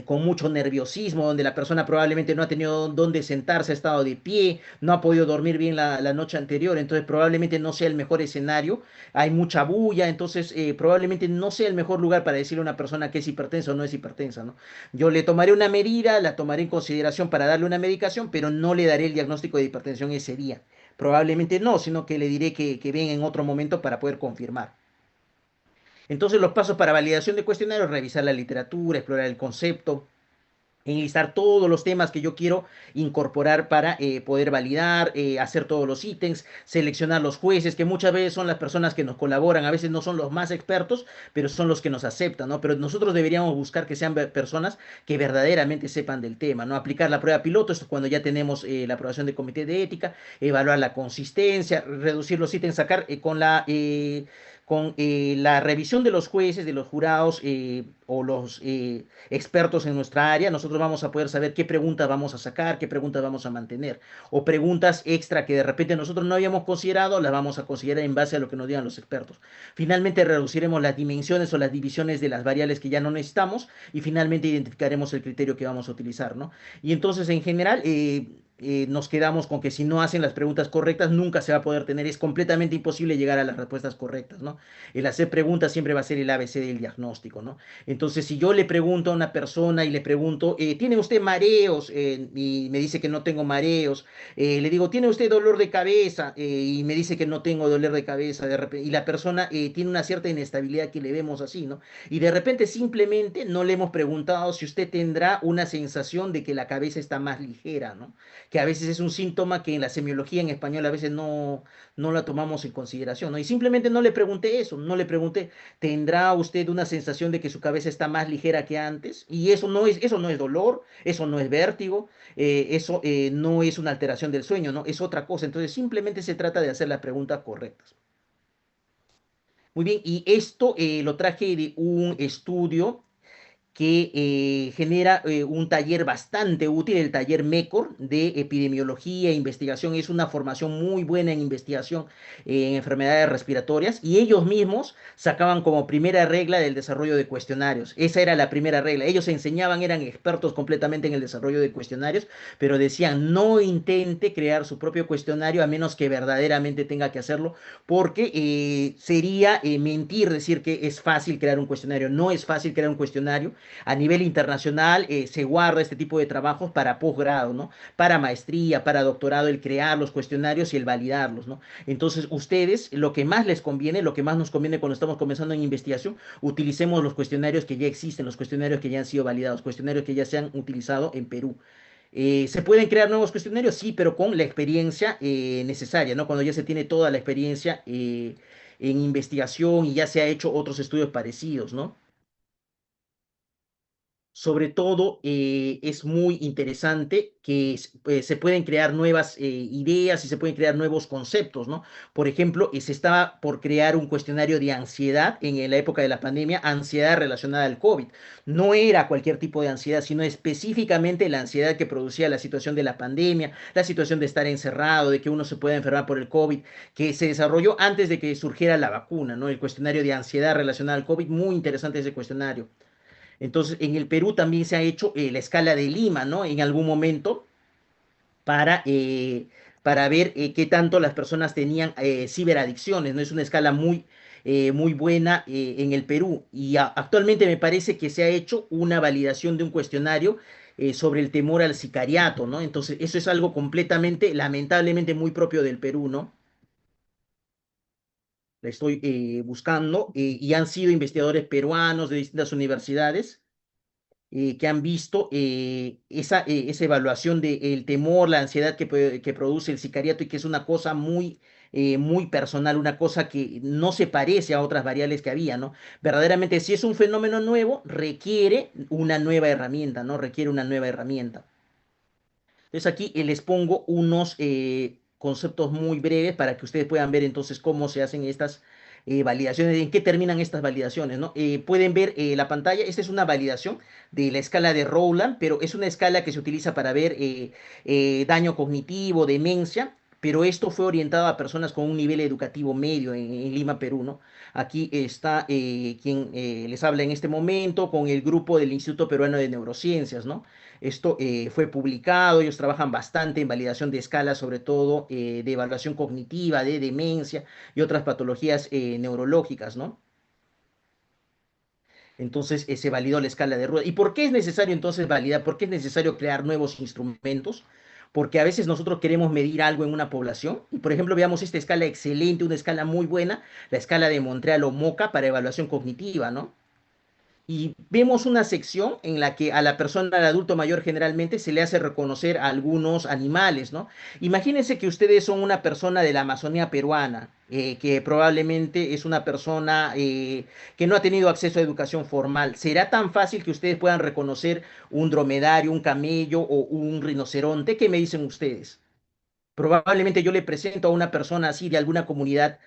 con mucho nerviosismo, donde la persona probablemente no ha tenido dónde sentarse, ha estado de pie, no ha podido dormir bien la noche anterior, entonces probablemente no sea el mejor escenario, hay mucha bulla, entonces probablemente no sea el mejor lugar para decirle a una persona que es hipertensa o no es hipertensa, ¿no? Yo le tomaré una medida, la tomaré en consideración para darle una medicación, pero no le daré el diagnóstico de hipertensión ese día. Probablemente no, sino que le diré que venga en otro momento para poder confirmar. Entonces los pasos para validación de cuestionarios, revisar la literatura, explorar el concepto, enlistar todos los temas que yo quiero incorporar para poder validar, hacer todos los ítems, seleccionar los jueces, que muchas veces son las personas que nos colaboran, a veces no son los más expertos, pero son los que nos aceptan, ¿no? Pero nosotros deberíamos buscar que sean personas que verdaderamente sepan del tema, ¿no? Aplicar la prueba piloto, esto es cuando ya tenemos la aprobación del comité de ética, evaluar la consistencia, reducir los ítems, sacar con la revisión de los jueces, de los jurados o los expertos en nuestra área, nosotros vamos a poder saber qué preguntas vamos a sacar, qué preguntas vamos a mantener, o preguntas extra que de repente nosotros no habíamos considerado, las vamos a considerar en base a lo que nos digan los expertos. Finalmente reduciremos las dimensiones o las divisiones de las variables que ya no necesitamos y finalmente identificaremos el criterio que vamos a utilizar, ¿no? Y entonces en general nos quedamos con que si no hacen las preguntas correctas nunca se va a poder tener, es completamente imposible llegar a las respuestas correctas, ¿no? El hacer preguntas siempre va a ser el ABC del diagnóstico, ¿no? Entonces, si yo le pregunto a una persona y le pregunto, ¿tiene usted mareos? Y me dice que no tengo mareos. Le digo, ¿tiene usted dolor de cabeza? Y me dice que no tengo dolor de cabeza. De repente, y la persona tiene una cierta inestabilidad que le vemos así, ¿no? Y de repente simplemente no le hemos preguntado si usted tendrá una sensación de que la cabeza está más ligera, ¿no? Que a veces es un síntoma que en la semiología en español a veces no la tomamos en consideración, ¿no? Y simplemente no le pregunté eso, no le pregunté, ¿tendrá usted una sensación de que su cabeza está más ligera que antes? Y eso no es dolor, eso no es vértigo, eso no es una alteración del sueño, ¿no? Es otra cosa. Entonces simplemente se trata de hacer las preguntas correctas. Muy bien, y esto lo traje de un estudio que genera un taller bastante útil, el taller MECOR de epidemiología e investigación. Es una formación muy buena en investigación en enfermedades respiratorias y ellos mismos sacaban como primera regla del desarrollo de cuestionarios. Esa era la primera regla. Ellos enseñaban, eran expertos completamente en el desarrollo de cuestionarios, pero decían no intente crear su propio cuestionario a menos que verdaderamente tenga que hacerlo, porque sería mentir decir que es fácil crear un cuestionario. No es fácil crear un cuestionario. A nivel internacional se guarda este tipo de trabajos para posgrado, ¿no? Para maestría, para doctorado, el crear los cuestionarios y el validarlos, ¿no? Entonces, ustedes, lo que más les conviene, lo que más nos conviene cuando estamos comenzando en investigación, utilicemos los cuestionarios que ya existen, los cuestionarios que ya han sido validados, cuestionarios que ya se han utilizado en Perú. ¿Se pueden crear nuevos cuestionarios? Sí, pero con la experiencia necesaria, ¿no? Cuando ya se tiene toda la experiencia en investigación y ya se ha hecho otros estudios parecidos, ¿no? Sobre todo, es muy interesante que se pueden crear nuevas ideas y se pueden crear nuevos conceptos, ¿no? Por ejemplo, se estaba por crear un cuestionario de ansiedad en la época de la pandemia, ansiedad relacionada al COVID. No era cualquier tipo de ansiedad, sino específicamente la ansiedad que producía la situación de la pandemia, la situación de estar encerrado, de que uno se pueda enfermar por el COVID, que se desarrolló antes de que surgiera la vacuna, ¿no? El cuestionario de ansiedad relacionada al COVID, muy interesante ese cuestionario. Entonces, en el Perú también se ha hecho la escala de Lima, ¿no? En algún momento para, eh, para ver qué tanto las personas tenían ciberadicciones, ¿no? Es una escala muy buena en el Perú. Y actualmente me parece que se ha hecho una validación de un cuestionario sobre el temor al sicariato, ¿no? Entonces, eso es algo completamente, lamentablemente, muy propio del Perú, ¿no? La estoy buscando y han sido investigadores peruanos de distintas universidades que han visto esa evaluación del temor, la ansiedad que produce el sicariato y que es una cosa muy personal, una cosa que no se parece a otras variables que había, ¿no? Verdaderamente, si es un fenómeno nuevo, requiere una nueva herramienta, ¿no? Requiere una nueva herramienta. Entonces aquí les pongo unos conceptos muy breves para que ustedes puedan ver entonces cómo se hacen estas validaciones, en qué terminan estas validaciones, ¿no? Pueden ver la pantalla, esta es una validación de la escala de Rowland, pero es una escala que se utiliza para ver daño cognitivo, demencia, pero esto fue orientado a personas con un nivel educativo medio en Lima, Perú, ¿no? Aquí está quien les habla en este momento con el grupo del Instituto Peruano de Neurociencias, ¿no? Esto fue publicado, ellos trabajan bastante en validación de escalas, sobre todo de evaluación cognitiva, de demencia y otras patologías neurológicas, ¿no? Entonces se validó la escala de Rueda. ¿Y por qué es necesario entonces validar? ¿Por qué es necesario crear nuevos instrumentos? Porque a veces nosotros queremos medir algo en una población y, por ejemplo, veamos esta escala excelente, una escala muy buena, la escala de Montreal o MoCA para evaluación cognitiva, ¿no? Y vemos una sección en la que a la persona, al adulto mayor, generalmente se le hace reconocer a algunos animales, ¿no? Imagínense que ustedes son una persona de la Amazonía peruana, que probablemente es una persona que no ha tenido acceso a educación formal. ¿Será tan fácil que ustedes puedan reconocer un dromedario, un camello o un rinoceronte? ¿Qué me dicen ustedes? Probablemente yo le presento a una persona así de alguna comunidad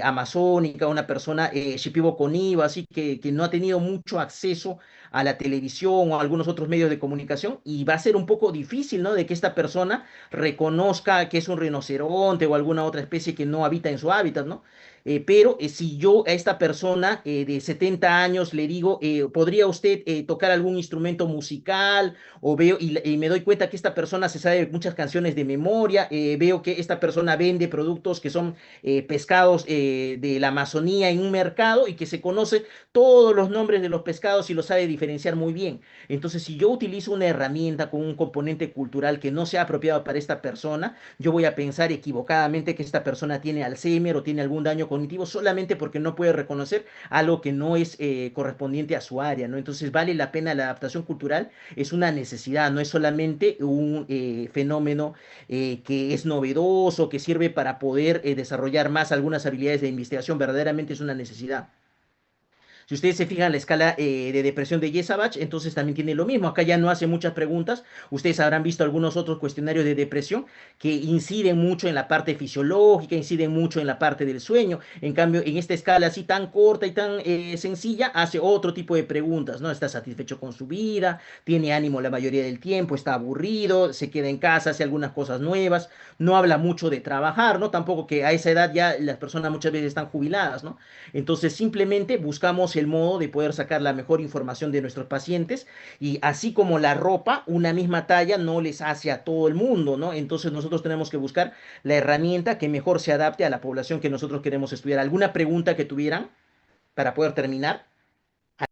amazónica, una persona Shipibo-Conibo, así que no ha tenido mucho acceso a la televisión o a algunos otros medios de comunicación y va a ser un poco difícil, ¿no? De que esta persona reconozca que es un rinoceronte o alguna otra especie que no habita en su hábitat, ¿no? Pero si yo a esta persona de 70 años le digo, ¿podría usted tocar algún instrumento musical? O veo y me doy cuenta que esta persona se sabe muchas canciones de memoria, veo que esta persona vende productos que son pescados de la Amazonía en un mercado y que se conoce todos los nombres de los pescados y los sabe diferenciar muy bien. Entonces, si yo utilizo una herramienta con un componente cultural que no sea apropiado para esta persona, yo voy a pensar equivocadamente que esta persona tiene Alzheimer o tiene algún daño cognitivo solamente porque no puede reconocer algo que no es correspondiente a su área, ¿no? Entonces, vale la pena la adaptación cultural, es una necesidad, no es solamente un fenómeno que es novedoso, que sirve para poder desarrollar más algunas habilidades de investigación, verdaderamente es una necesidad. Si ustedes se fijan en la escala de depresión de Yesabach, entonces también tiene lo mismo. Acá ya no hace muchas preguntas. Ustedes habrán visto algunos otros cuestionarios de depresión que inciden mucho en la parte fisiológica, inciden mucho en la parte del sueño. En cambio, en esta escala así tan corta y tan sencilla, hace otro tipo de preguntas, ¿no? ¿Está satisfecho con su vida? ¿Tiene ánimo la mayoría del tiempo? ¿Está aburrido? ¿Se queda en casa? ¿Hace algunas cosas nuevas? No habla mucho de trabajar, ¿no? Tampoco que a esa edad ya las personas muchas veces están jubiladas, ¿no? Entonces simplemente buscamos el modo de poder sacar la mejor información de nuestros pacientes y así como la ropa, una misma talla no les hace a todo el mundo, ¿no? Entonces nosotros tenemos que buscar la herramienta que mejor se adapte a la población que nosotros queremos estudiar. ¿Alguna pregunta que tuvieran para poder terminar?